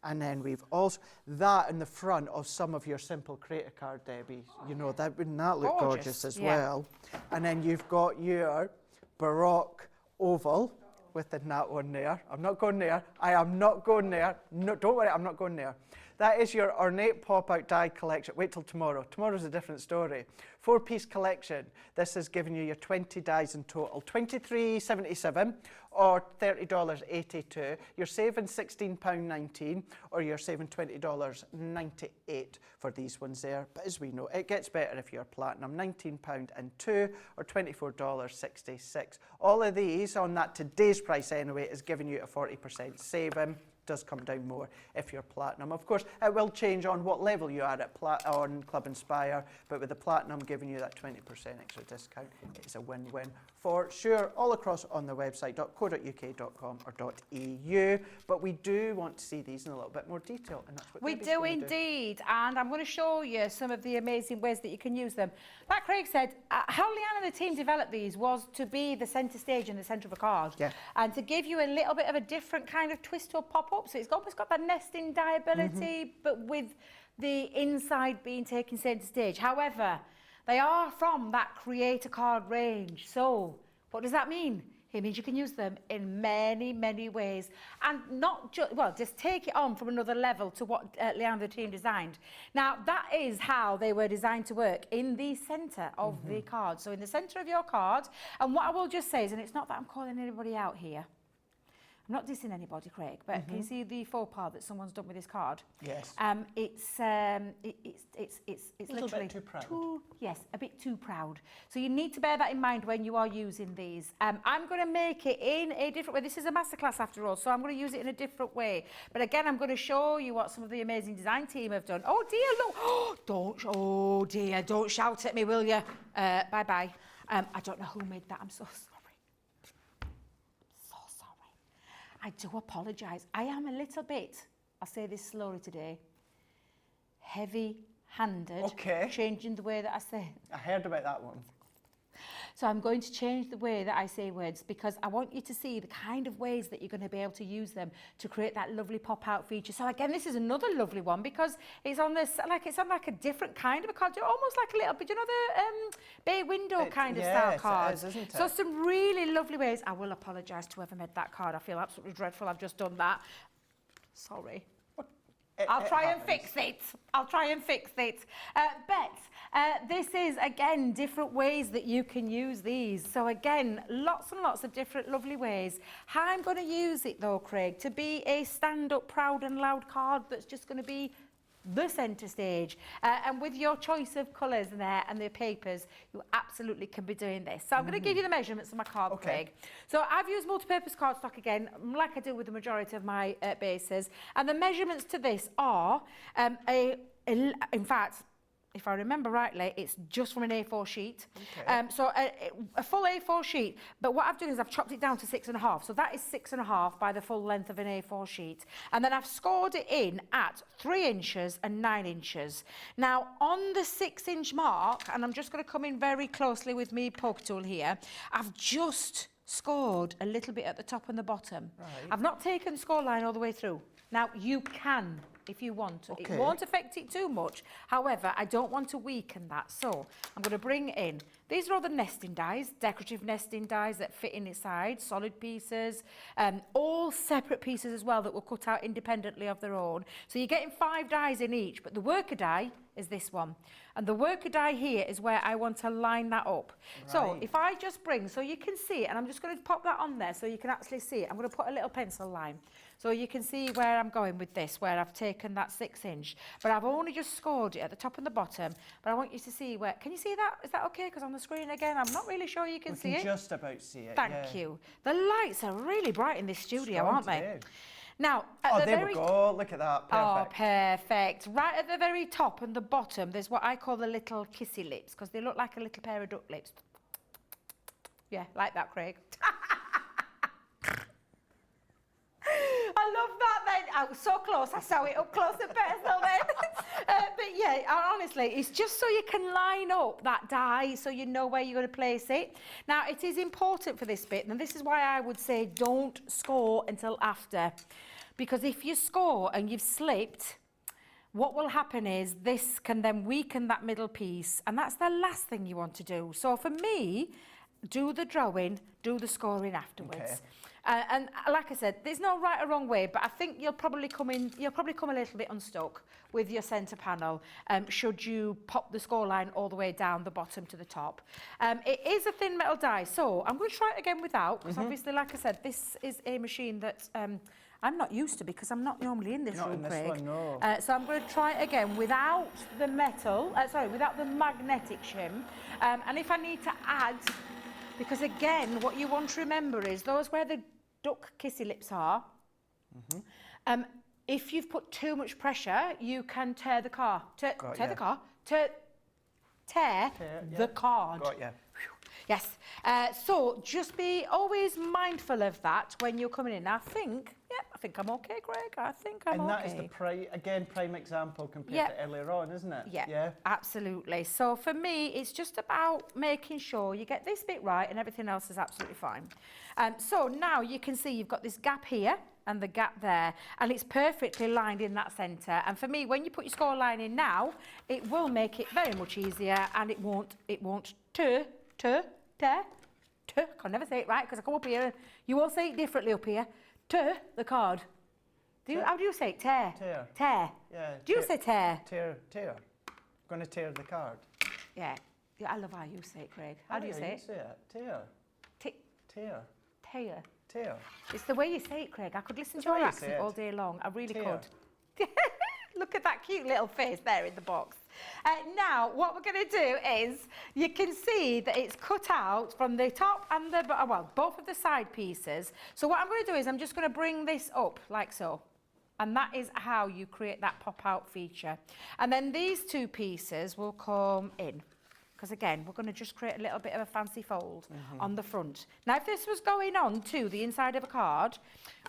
And then we've also, that in the front of some of your simple creator card, Debbie. You know, wouldn't that look gorgeous as well? And then you've got your Baroque Oval within that one there. I'm not going there. I am not going there. No, don't worry, I'm not going there. That is your ornate pop-out die collection. Wait till tomorrow. Tomorrow's a different story. 4-piece collection. This is giving you your 20 dies in total. $23.77 or $30.82. You're saving £16.19 or you're saving $20.98 for these ones there. But as we know, it gets better if you're platinum. £19.02 or $24.66. All of these on that today's price anyway is giving you a 40% saving. Does come down more if you're platinum. Of course, it will change on what level you are at on Club Inspire, but with the platinum giving you that 20% extra discount, it's a win-win for sure. All across on the website, .co.uk.com or .eu. But we do want to see these in a little bit more detail, and that's what we Debbie's do gonna indeed, and I'm going to show you some of the amazing ways that you can use them. Like Craig said, how Leanne and the team developed these was to be the centre stage in the centre of a card, and to give you a little bit of a different kind of twist or pop-up. So it's almost got that nesting die ability, but with the inside being taken centre stage. However, they are from that creator card range. So what does that mean? It means you can use them in many, many ways, and not just, well, just take it on from another level to what Leanne and the team designed. Now, that is how they were designed to work in the centre of the card. So in the centre of your card, and what I will just say is, and it's not that I'm calling anybody out here, I'm not dissing anybody, Craig, but can you see the faux pas that someone's done with this card? Yes. It's little bit too proud. Yes, a bit too proud. So you need to bear that in mind when you are using these. I'm going to make it in a different way. This is a masterclass after all, so I'm going to use it in a different way. But again, I'm going to show you what some of the amazing design team have done. Oh dear, look! Oh dear, don't shout at me, will you? Bye-bye. I don't know who made that. I'm so sorry. I do apologise. I am a little bit, I'll say this slowly today, heavy-handed, changing the way that I say. I heard about that one. So I'm going to change the way that I say words, because I want you to see the kind of ways that you're going to be able to use them to create that lovely pop-out feature. So again, this is another lovely one because it's on this, it's on a different kind of a card, almost like a little bit, you know, the bay window kind of style cards. It is, isn't it? So some really lovely ways. I will apologise to whoever made that card. I feel absolutely dreadful. I've just done that. Sorry. I'll try and fix it. I'll try and fix it. This is, again, different ways that you can use these. So, again, lots and lots of different lovely ways. How I'm going to use it, though, Craig, to be a stand-up, proud and loud card that's just going to be the centre stage. And with your choice of colours there and the papers, you absolutely can be doing this. So I'm going to give you the measurements of my card, Craig. So I've used multi-purpose cardstock again, like I do with the majority of my bases. And the measurements to this are, in fact, if I remember rightly, it's just from an A4 sheet. So a full A4 sheet, but what I've done is I've chopped it down to 6.5. So that is 6.5 by the full length of an A4 sheet. And then I've scored it in at 3 inches and 9 inches. Now, on the 6-inch mark, and I'm just going to come in very closely with me poke tool here, I've just scored a little bit at the top and the bottom. I've not taken the score line all the way through. Now, you can if you want to. Okay. It won't affect it too much. However, I don't want to weaken that. So I'm going to bring in, these are all the nesting dies, decorative nesting dies that fit in inside, solid pieces, all separate pieces as well that will cut out independently of their own. So you're getting 5 dies in each, but the worker die is this one. And the worker die here is where I want to line that up. Right. So if I just bring, so you can see it, and I'm just going to pop that on there so you can actually see it. I'm going to put a little pencil line so you can see where I'm going with this, where I've taken that 6-inch. But I've only just scored it at the top and the bottom. But I want you to see where, can you see that? Is that okay? Because on the screen again, I'm not really sure you can see it. We can just about see it, Thank you. The lights are really bright in this studio, Strong aren't they? today. Now, at the there very we go. Look at that. Oh, Perfect. perfect. Right at the very top and the bottom, there's what I call the little kissy lips, because they look like a little pair of duck lips. Yeah, like that, Craig. I love that then. I was so close, I saw it up close and personal then. But yeah, honestly, it's just so you can line up that die so you know where you're going to place it. Now, it is important for this bit, and this is why I would say don't score until after. Because if you score and you've slipped, what will happen is this can then weaken that middle piece, and that's the last thing you want to do. So for me, do the drawing, do the scoring afterwards. Okay. And like I said, there's no right or wrong way, but I think you'll probably come a little bit unstuck with your centre panel should you pop the score line all the way down the bottom to the top. It is a thin metal die, so I'm going to try it again without, because obviously, like I said, this is a machine that I'm not used to because I'm not normally in this Not room, in this Craig. one, no. So I'm going to try it again without the without the magnetic shim. And if I need to add, because again, what you want to remember is those where the duck kissy lips are, if you've put too much pressure, you can tear the car. Tear the card. Got you. Yes. So just be always mindful of that when you're coming in. I think I'm okay, Greg. I think I'm okay. And that is the prime example compared to earlier on, isn't it? Yeah, absolutely. So for me, it's just about making sure you get this bit right and everything else is absolutely fine. So now you can see you've got this gap here and the gap there, and it's perfectly lined in that centre. And for me, when you put your score line in now, it will make it very much easier, and it won't tear. I can never say it right because I come up here and you all say it differently up here. Tear the card. How do you say it? Tear. Tear. Yeah. Do you say tear? Tear. I'm going to tear the card. Yeah. I love how you say it, Craig. How do you say it? Tear. Tear. Tear. Tear. It's the way you say it, Craig. I could listen That's to your how you accent say it. all day long. I really Tear. could. Look at that cute little face there in the box. Now, what we're going to do is, you can see that it's cut out from the top and both of the side pieces. So what I'm going to do is I'm just going to bring this up like so. And that is how you create that pop-out feature. And then these two pieces will come in. Because again, we're going to just create a little bit of a fancy fold on the front. Now, if this was going on to the inside of a card,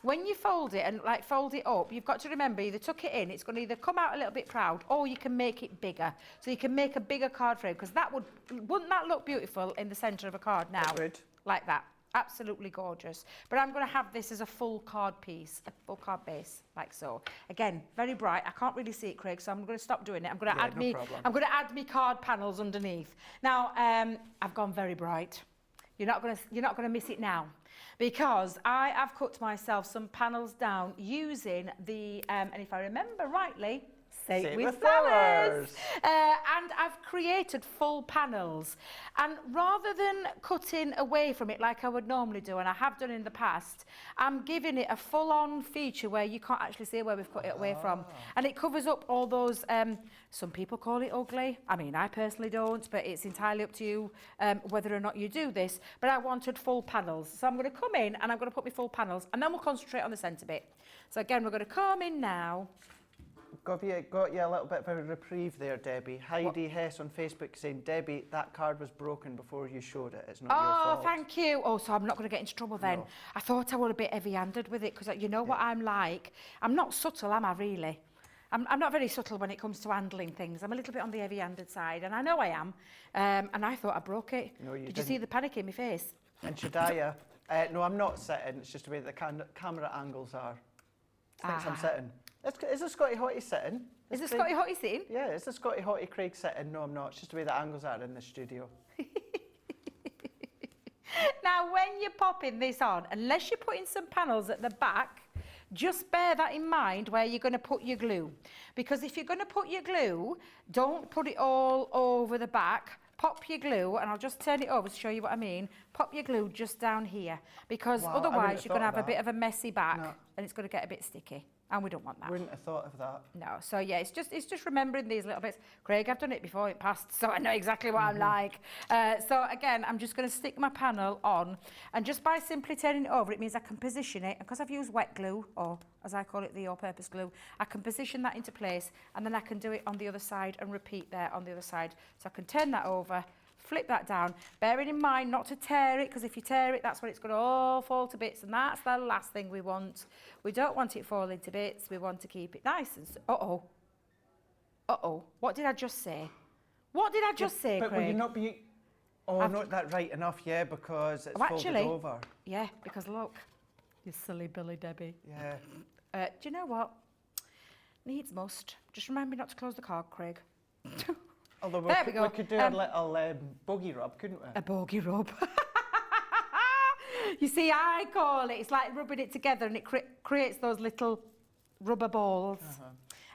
when you fold it and fold it up, you've got to remember, either tuck it in, it's going to either come out a little bit proud, or you can make it bigger. So you can make a bigger card frame, because wouldn't that look beautiful in the centre of a card now? It would. Like that. Absolutely gorgeous. But I'm going to have this as a full card piece, a full card base, like so. Again, very bright. I can't really see it, Craig, so I'm going to stop doing it. I'm going to add me card panels underneath. Now, I've gone very bright. You're not going to miss it now, because I have cut myself some panels down using the and if I remember rightly, Say it with flowers. And I've created full panels. And rather than cutting away from it like I would normally do, and I have done in the past, I'm giving it a full-on feature where you can't actually see where we've cut it away from. And it covers up all those, some people call it ugly. I mean, I personally don't, but it's entirely up to you whether or not you do this. But I wanted full panels. So I'm going to come in and I'm going to put my full panels, and then we'll concentrate on the centre bit. So again, we're going to come in now. Got you a little bit of a reprieve there, Debbie. Heidi Hess on Facebook saying, Debbie, that card was broken before you showed it. It's not your fault. Oh, thank you. Oh, so I'm not going to get into trouble then. No. I thought I was a bit heavy-handed with it, because you know what I'm like. I'm not subtle, am I, really? I'm not very subtle when it comes to handling things. I'm a little bit on the heavy-handed side, and I know I am. And I thought I broke it. No, you Did you see the panic in my face? And Shadaya, no, I'm not sitting. It's just the way the camera angles are. Thinks I'm sitting. Is the Scotty Hottie sitting? Is the Scotty Hottie sitting? Yeah, is the Scotty Hottie Craig sitting? No, I'm not. It's just the way the angles are in the studio. Now, when you're popping this on, unless you're putting some panels at the back, just bear that in mind where you're going to put your glue. Because if you're going to put your glue, don't put it all over the back. Pop your glue, and I'll just turn it over to show you what I mean. Pop your glue just down here, because Wow, I wouldn't otherwise have you're going to thought have of a bit that. of a messy back, No. and it's going to get a bit sticky, and we don't want that. Wouldn't have thought of that. No, so yeah, it's just remembering these little bits. Craig, I've done it before, it passed, so I know exactly what I'm like. So again, I'm just going to stick my panel on, and just by simply turning it over, it means I can position it, and because I've used wet glue, or as I call it, the all-purpose glue, I can position that into place, and then I can do it on the other side and repeat there on the other side. So I can turn that over, flip that down, bearing in mind not to tear it, because if you tear it, that's when it's going to all fall to bits, and that's the last thing we want. We don't want it falling to bits. We want to keep it nice and... Uh-oh. What did I just say? What did I just say, But Craig? will you not be... Oh, not that right enough, yeah, because it's folded actually, over. Yeah, because look, you silly Billy Debbie. Yeah. Do you know what? Needs must. Just remind me not to close the card, Craig. Although There we go. we could do a little bogey rub, couldn't we? A bogey rub. You see, I call it, it's like rubbing it together, and it creates those little rubber balls.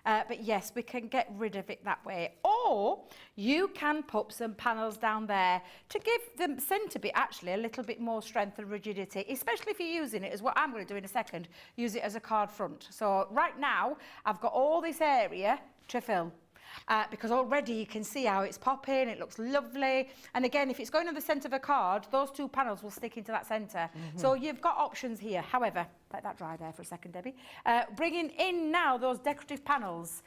But yes, we can get rid of it that way. Or you can put some panels down there to give the centre bit actually a little bit more strength and rigidity, especially if you're using it as what I'm going to do in a second, use it as a card front. So right now, I've got all this area to fill. Because already you can see how it's popping, it looks lovely. And again, if it's going on the centre of a card, those two panels will stick into that centre. So you've got options here. However, let that dry there for a second, Debbie. Bringing in now those decorative panels,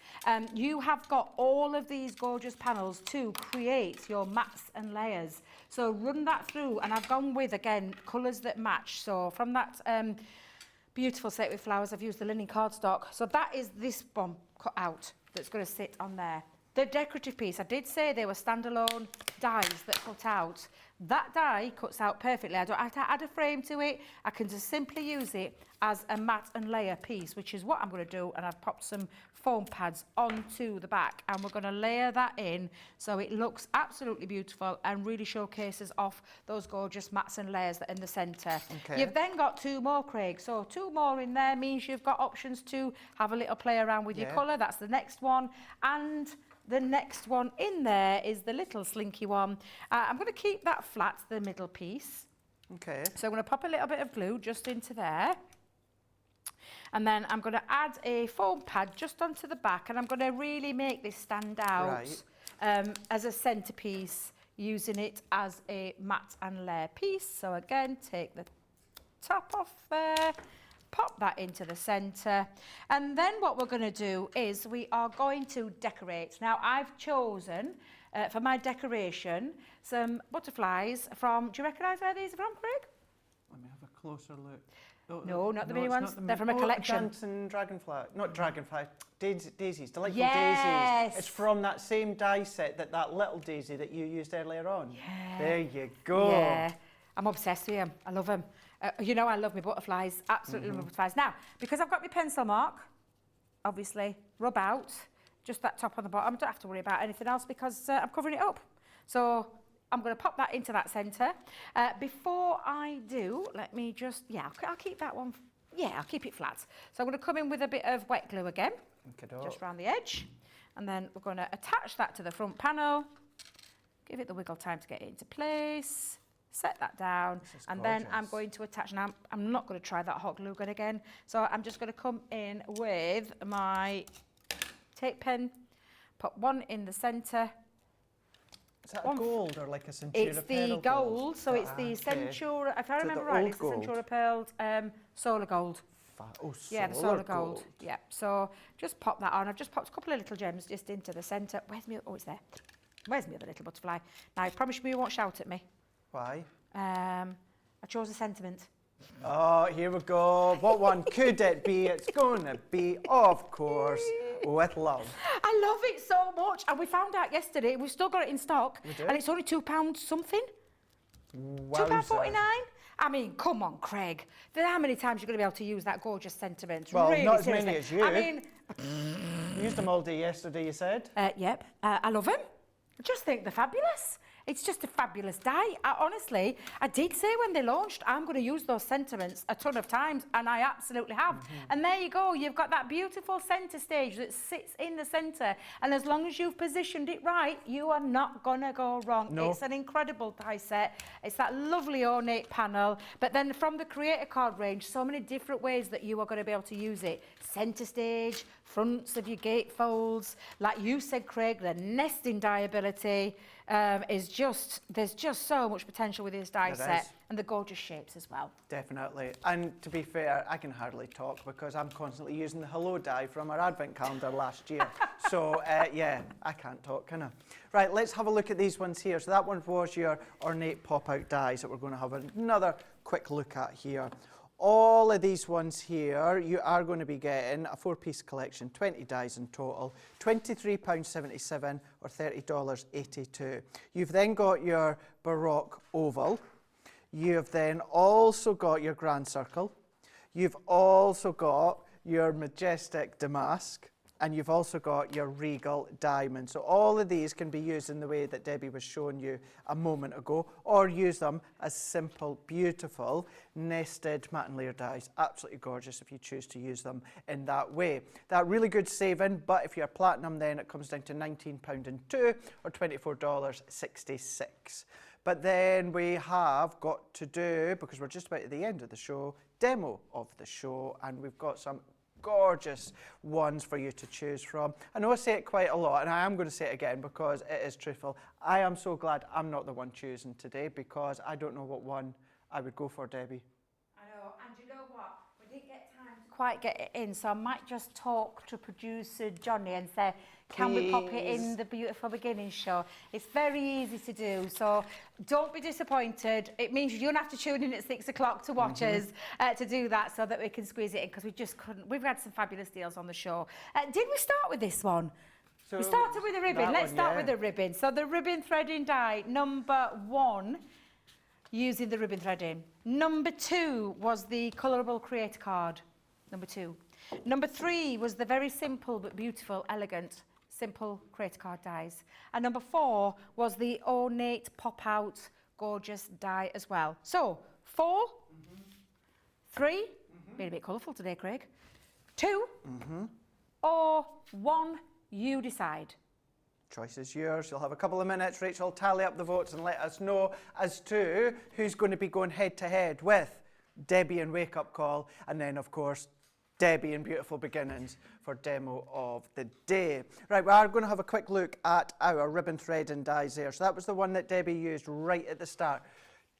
you have got all of these gorgeous panels to create your mats and layers. So run that through, and I've gone with, again, colours that match. So from that beautiful set with flowers, I've used the linen cardstock. So that is this one cut out that's going to sit on there. The decorative piece, I did say they were standalone dies that cut out. That die cuts out perfectly. I don't have to add a frame to it. I can just simply use it as a mat and layer piece, which is what I'm going to do. And I've popped some foam pads onto the back, and we're going to layer that in so it looks absolutely beautiful and really showcases off those gorgeous mats and layers that are in the centre. Okay. You've then got two more, Craig. So two more in there means you've got options to have a little play around with your colour. That's the next one. And the next one in there is the little slinky one. I'm going to keep that flat, the middle piece. Okay. So I'm going to pop a little bit of glue just into there. And then I'm going to add a foam pad just onto the back, and I'm going to really make this stand out as a centrepiece, using it as a mat and layer piece. So again, take the top off there, pop that into the centre, and then what we're going to do is we are going to decorate. Now I've chosen for my decoration some butterflies from, do you recognise where these are from, Craig? Let me have a closer look. Oh, No, not the mini it's ones. not the They're from a collection. Dancing dragonfly. Not dragonfly. Daisies. Delightful Yes. daisies. It's from that same die set that little daisy that you used earlier on. Yeah. There you go. Yeah, I'm obsessed with them. I love them. You know, I love my butterflies. Absolutely love my butterflies. Now, because I've got my pencil mark, obviously, rub out just that top on the bottom. I don't have to worry about anything else because I'm covering it up. So I'm going to pop that into that centre. Before I do, let me just, I'll keep that one, I'll keep it flat. So I'm going to come in with a bit of wet glue again, just around the edge. And then we're going to attach that to the front panel, give it the wiggle time to get it into place, set that down, and then I'm going to attach, now I'm not going to try that hot glue gun again, so I'm just going to come in with my tape pen, put one in the centre. Is that a gold or like a Centura It's Pearl the gold, so it's the okay. Centura, if I Is it remember the right, old it's the gold? Centura Pearl Solar Gold. Yeah, the solar gold. Yeah, so just pop that on. I've just popped a couple of little gems just into the centre. Where's me? Oh, it's there. Where's my other little butterfly? Now, promise me you won't shout at me. Why? I chose a sentiment. Oh, here we go. What one could it be? It's going to be, of course, with love. I love it so much. And we found out yesterday, we've still got it in stock. We do? And it's only £2 something. Wowza. £2.49. I mean, come on, Craig. How many times are you going to be able to use that gorgeous sentiment? Well, really, not as seriously. many as you. I mean, You used them all day yesterday, you said? Yep, I love them. I just think they're fabulous. It's just a fabulous dye. Honestly, I did say when they launched, I'm going to use those sentiments a ton of times, and I absolutely have. And there you go. You've got that beautiful centre stage that sits in the centre, and as long as you've positioned it right, you are not going to go wrong. No. It's an incredible die set. It's that lovely ornate panel, but then from the Creator Card range, so many different ways that you are going to be able to use it. Centre stage, fronts of your gatefolds, like you said, Craig, the nesting die ability is just, there's just so much potential with this die There set, is. and the gorgeous shapes as well. Definitely. And to be fair, I can hardly talk because I'm constantly using the hello die from our advent calendar last year. So, yeah, I can't talk, can I? Right, let's have a look at these ones here. So that one was your ornate pop-out dies that we're going to have another quick look at here. All of these ones here, you are going to be getting a 4-piece collection, 20 dies in total, £23.77 or $30.82. You've then got your Baroque oval. You've then also got your Grand Circle. You've also got your Majestic Damask. And you've also got your Regal Diamond. So all of these can be used in the way that Debbie was showing you a moment ago, or use them as simple, beautiful, nested matte and layer dies. Absolutely gorgeous if you choose to use them in that way. That really good saving, but if you're platinum, then it comes down to £19.02 or $24.66. But then we have got to do, because we're just about at the end of the show, demo of the show, and we've got some gorgeous ones for you to choose from. I know I say it quite a lot, and I am going to say it again because it is truthful. I am so glad I'm not the one choosing today, because I don't know what one I would go for, Debbie. I know, and you know what? We didn't get time to quite get it in, so I might just talk to producer Johnny and say, can we pop it in the Beautiful Beginnings show? It's very easy to do, so don't be disappointed. It means you don't have to tune in at 6 o'clock to watch us to do that, so that we can squeeze it in, because we just couldn't. We've had some fabulous deals on the show. Did we start with this one? So We started with the ribbon. Let's start with the ribbon. So the ribbon threading die, number 1, using the ribbon threading. Number 2 was the colourable creator card, number 2. Number 3 was the very simple but beautiful, elegant, simple creator card dies. And number 4 was the ornate pop-out, gorgeous die as well. So, 4, 3, being a bit colourful today, Craig, 2, or 1, you decide. Choice is yours. You'll have a couple of minutes. Rachel, tally up the votes and let us know as to who's going to be going head-to-head with Debbie and Wake Up Call, and then, of course, Debbie and Beautiful Beginnings for demo of the day. Right, we are going to have a quick look at our ribbon thread and dies there. So that was the one that Debbie used right at the start.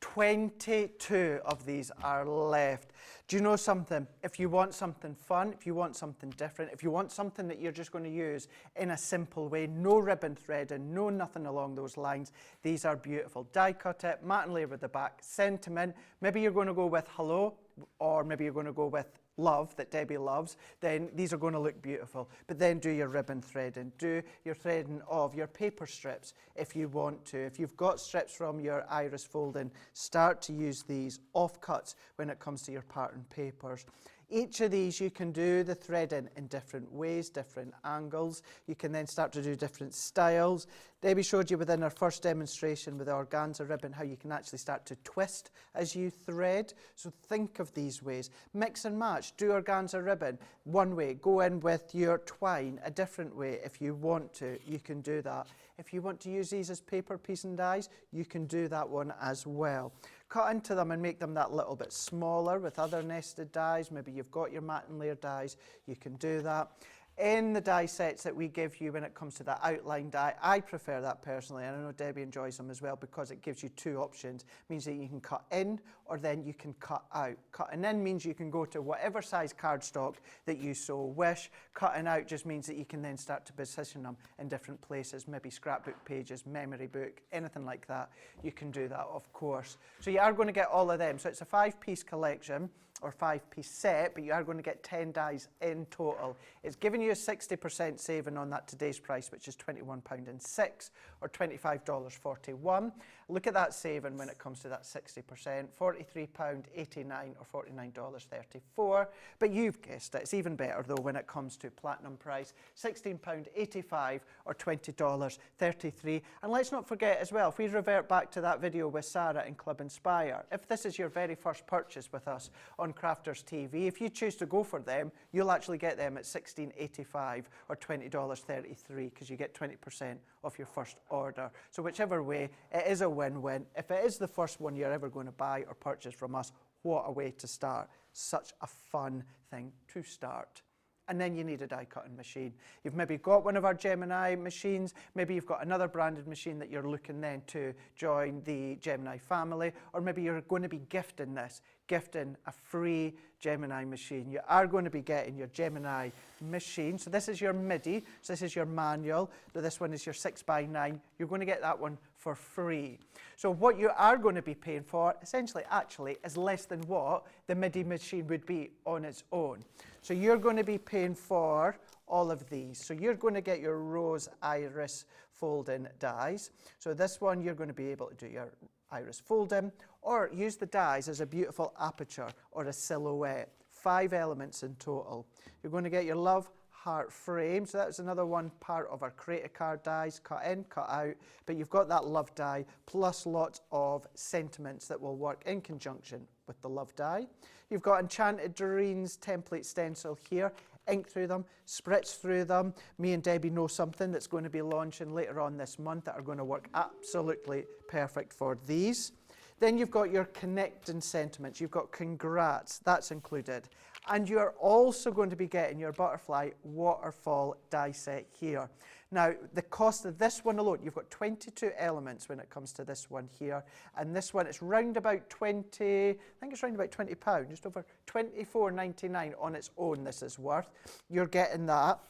22 of these are left. Do you know something? If you want something fun, if you want something different, if you want something that you're just going to use in a simple way, no ribbon threading, no nothing along those lines, these are beautiful. Die cut it, matte and layer with the back, sentiment. Maybe you're going to go with hello, or maybe you're going to go with love that Debbie loves, then these are going to look beautiful. But then do your ribbon threading, do your threading of your paper strips if you want to. If you've got strips from your iris folding, start to use these offcuts when it comes to your pattern papers. Each of these you can do the threading in different ways, different angles. You can then start to do different styles. Debbie showed you within our first demonstration with the organza ribbon how you can actually start to twist as you thread. So think of these ways. Mix and match. Do organza ribbon one way. Go in with your twine a different way. If you want to, you can do that. If you want to use these as paper piece and dies, you can do that one as well. Cut into them and make them that little bit smaller with other nested dies. Maybe you've got your matte and layer dies, you can do that. In the die sets that we give you when it comes to that outline die, I prefer that personally, and I know Debbie enjoys them as well because it gives you two options. It means that you can cut in or then you can cut out. Cutting in means you can go to whatever size cardstock that you so wish. Cutting out just means that you can then start to position them in different places, maybe scrapbook pages, memory book, anything like that. You can do that, of course. So you are going to get all of them. So it's a 5-piece collection or 5-piece set, but you are going to get 10 dies in total. It's giving you you a 60% saving on that today's price, which is £21.06 or $25.41. Look at that saving when it comes to that 60%, £43.89 or $49.34. But you've guessed it, it's even better though when it comes to platinum price, £16.85 or $20.33. And let's not forget as well, if we revert back to that video with Sarah in Club Inspire, if this is your very first purchase with us on Crafters TV, if you choose to go for them, you'll actually get them at $16.85 or $20.33 because you get 20% off your first order. So whichever way, it is a win-win. If it is the first one you're ever going to buy or purchase from us, what a way to start. Such a fun thing to start. And then you need a die cutting machine. You've maybe got one of our Gemini machines, maybe you've got another branded machine that you're looking then to join the Gemini family, or maybe you're going to be gifting a free Gemini machine. You are going to be getting your Gemini machine. So this is your MIDI, so this is your manual, so this one is your 6x9. You're going to get that one for free. So what you are going to be paying for, essentially actually, is less than what the MIDI machine would be on its own. So you're going to be paying for all of these. So you're going to get your rose iris fold-in dies. So this one you're going to be able to do your iris fold-in or use the dies as a beautiful aperture or a silhouette. 5 elements in total. You're going to get your love heart frame. So that's another one part of our Create a Card dies, cut in, cut out. But you've got that love die plus lots of sentiments that will work in conjunction with the love die. You've got Enchanted Dreams template stencil here. Ink through them, spritz through them. Me and Debbie know something that's going to be launching later on this month that are going to work absolutely perfect for these. Then you've got your connecting sentiments. You've got congrats, that's included. And you're also going to be getting your butterfly waterfall die set here. Now, the cost of this one alone, you've got 22 elements when it comes to this one here. And this one, it's round about 20, I think it's round about £20, just over £24.99 on its own this is worth. You're getting that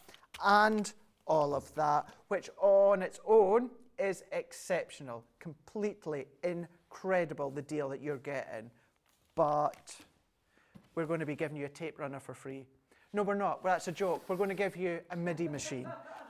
and all of that, which on its own is exceptional, completely incredible, the deal that you're getting. But we're going to be giving you a tape runner for free. No, we're not. Well, that's a joke. We're going to give you a MIDI machine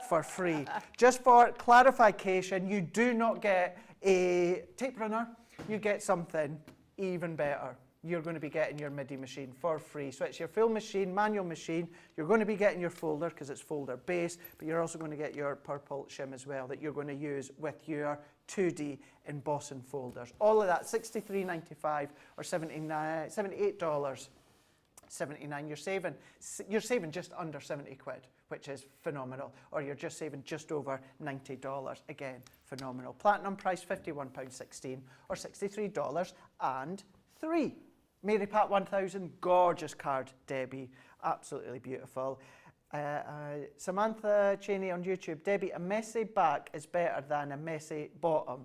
for free. Just for clarification, you do not get a tape runner. You get something even better. You're going to be getting your MIDI machine for free. So it's your full machine, manual machine. You're going to be getting your folder because it's folder based, but you're also going to get your purple shim as well that you're going to use with your 2D embossing folders. All of that, $63.95 or $78.79. You're saving just under 70 quid, which is phenomenal. Or you're just saving just over $90. Again, phenomenal. Platinum price £51.16 or $63.03. Mary Pat 1000, gorgeous card, Debbie, absolutely beautiful. Samantha Cheney on YouTube, Debbie, a messy back is better than a messy bottom.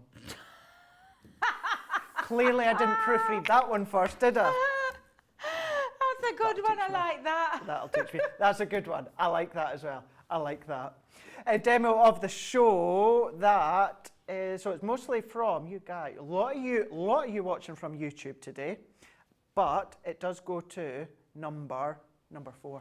Clearly I didn't proofread that one first, did I? That's a good one, I like that. That'll teach me. That's a good one. I like that as well. I like that. A demo of the show that is, so it's mostly from you guys. A lot of you watching from YouTube today, but it does go to number 4. Number 4.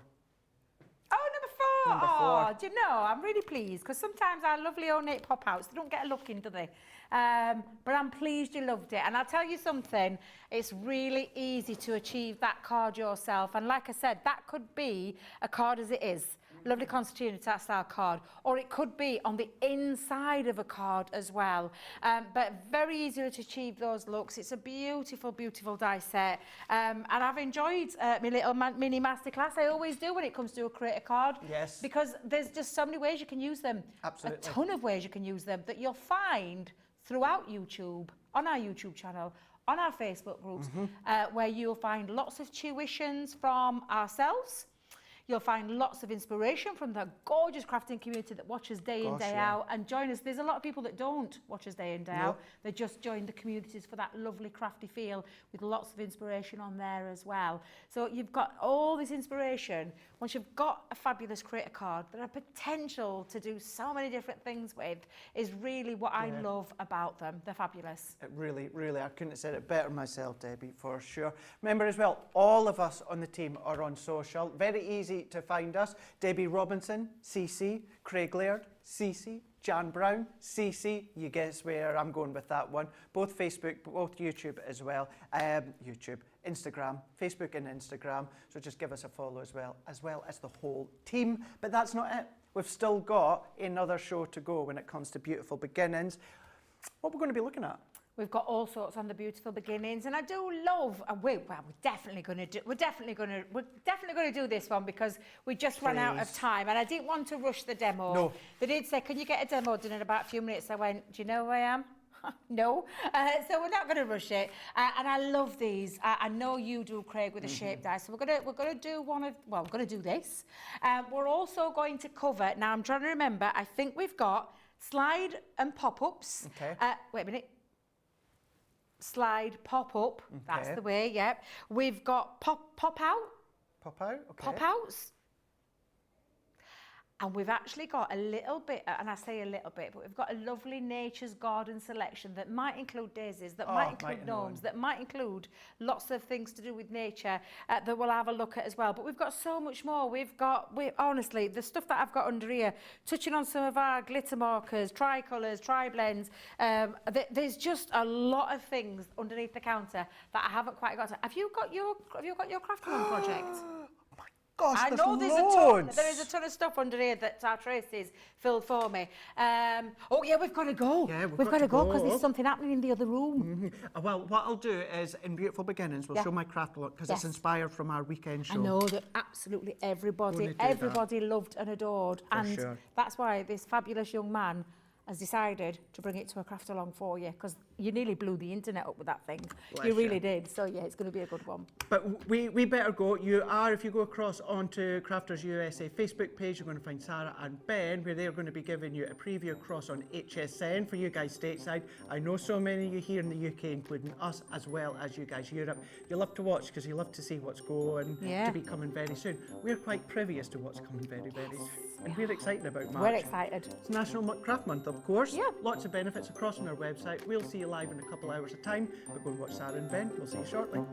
Oh, do you know, I'm really pleased because sometimes our lovely ornate pop-outs, they don't get a look in, do they? But I'm pleased you loved it. And I'll tell you something, it's really easy to achieve that card yourself. And like I said, that could be a card as it is. Lovely concertina style card, or it could be on the inside of a card as well, but very easy to achieve those looks. It's a beautiful, beautiful die set, and I've enjoyed my little mini masterclass. I always do when it comes to a Create a Card, yes, because there's just so many ways you can use them. Absolutely. A ton of ways you can use them that you'll find throughout YouTube, on our YouTube channel, on our Facebook groups, where you'll find lots of tuitions from ourselves. You'll find lots of inspiration from the gorgeous crafting community that watches day in, day out, and join us. There's a lot of people that don't watch us day in, day out. They just join the communities for that lovely crafty feel with lots of inspiration on there as well. So you've got all this inspiration. Once you've got a fabulous Create a Card, there are potential to do so many different things with, is really what I love about them. They're fabulous. It really, really, I couldn't have said it better myself, Debbie, for sure. Remember as well, all of us on the team are on social. Very easy easy to find us. Debbie Robinson, CC. Craig Laird, CC. Jan Brown, CC. You guess where I'm going with that one. Both Facebook, both YouTube as well. Instagram, Facebook and Instagram. So just give us a follow as well as the whole team. But that's not it. We've still got another show to go when it comes to Beautiful Beginnings. What we're going to be looking at? We've got all sorts on the Beautiful Beginnings, and I do love. We're definitely going to do this one because we just ran out of time, and I didn't want to rush the demo. No. They did say, "Can you get a demo done in about a few minutes?" I went, "Do you know who I am?" No. So we're not going to rush it, and I love these. I know you do, Craig, with the shape dice. So we're going to do we're going to do this. We're also going to cover. Now I'm trying to remember. I think we've got slide and pop-ups. Okay. Wait a minute. Slide, pop up. Okay. That's the way. Yep. We've got pop out. Pop out. Okay. Pop outs. And we've actually got a little bit, and I say a little bit, but we've got a lovely nature's garden selection that might include daisies, that might include gnomes, that might include lots of things to do with nature that we'll have a look at as well. But we've got so much more. Honestly, the stuff that I've got under here, touching on some of our glitter markers, tricolours, tri-blends, there's just a lot of things underneath the counter that I haven't quite got to. Have you got your Craftalong project? Gosh, I know there's loads. there is a ton of stuff under here that our Tracy's filled for me. Oh yeah, we've got to go. Yeah, we've got to go because there's something happening in the other room. Well, what I'll do is in Beautiful Beginnings, we'll show my Craftalong because it's inspired from our weekend show. I know that absolutely everybody loved and adored, and that's why this fabulous young man has decided to bring it to a Craftalong for you, because you nearly blew the internet up with that thing. You really did. So yeah, it's going to be a good one. But we better go. If you go across onto Crafters USA Facebook page, you're going to find Sarah and Ben, where they're going to be giving you a preview across on HSN for you guys stateside. I know so many of you here in the UK, including us, as well as you guys Europe. You love to watch because you love to see what's going to be coming very soon. We're quite privy as to what's coming very, very soon. And we're excited about March. We're excited. It's National Craft Month, of course. Yeah. Lots of benefits across on our website. We'll see you live in a couple hours of time. But go and watch Sarah and Ben. We'll see you shortly.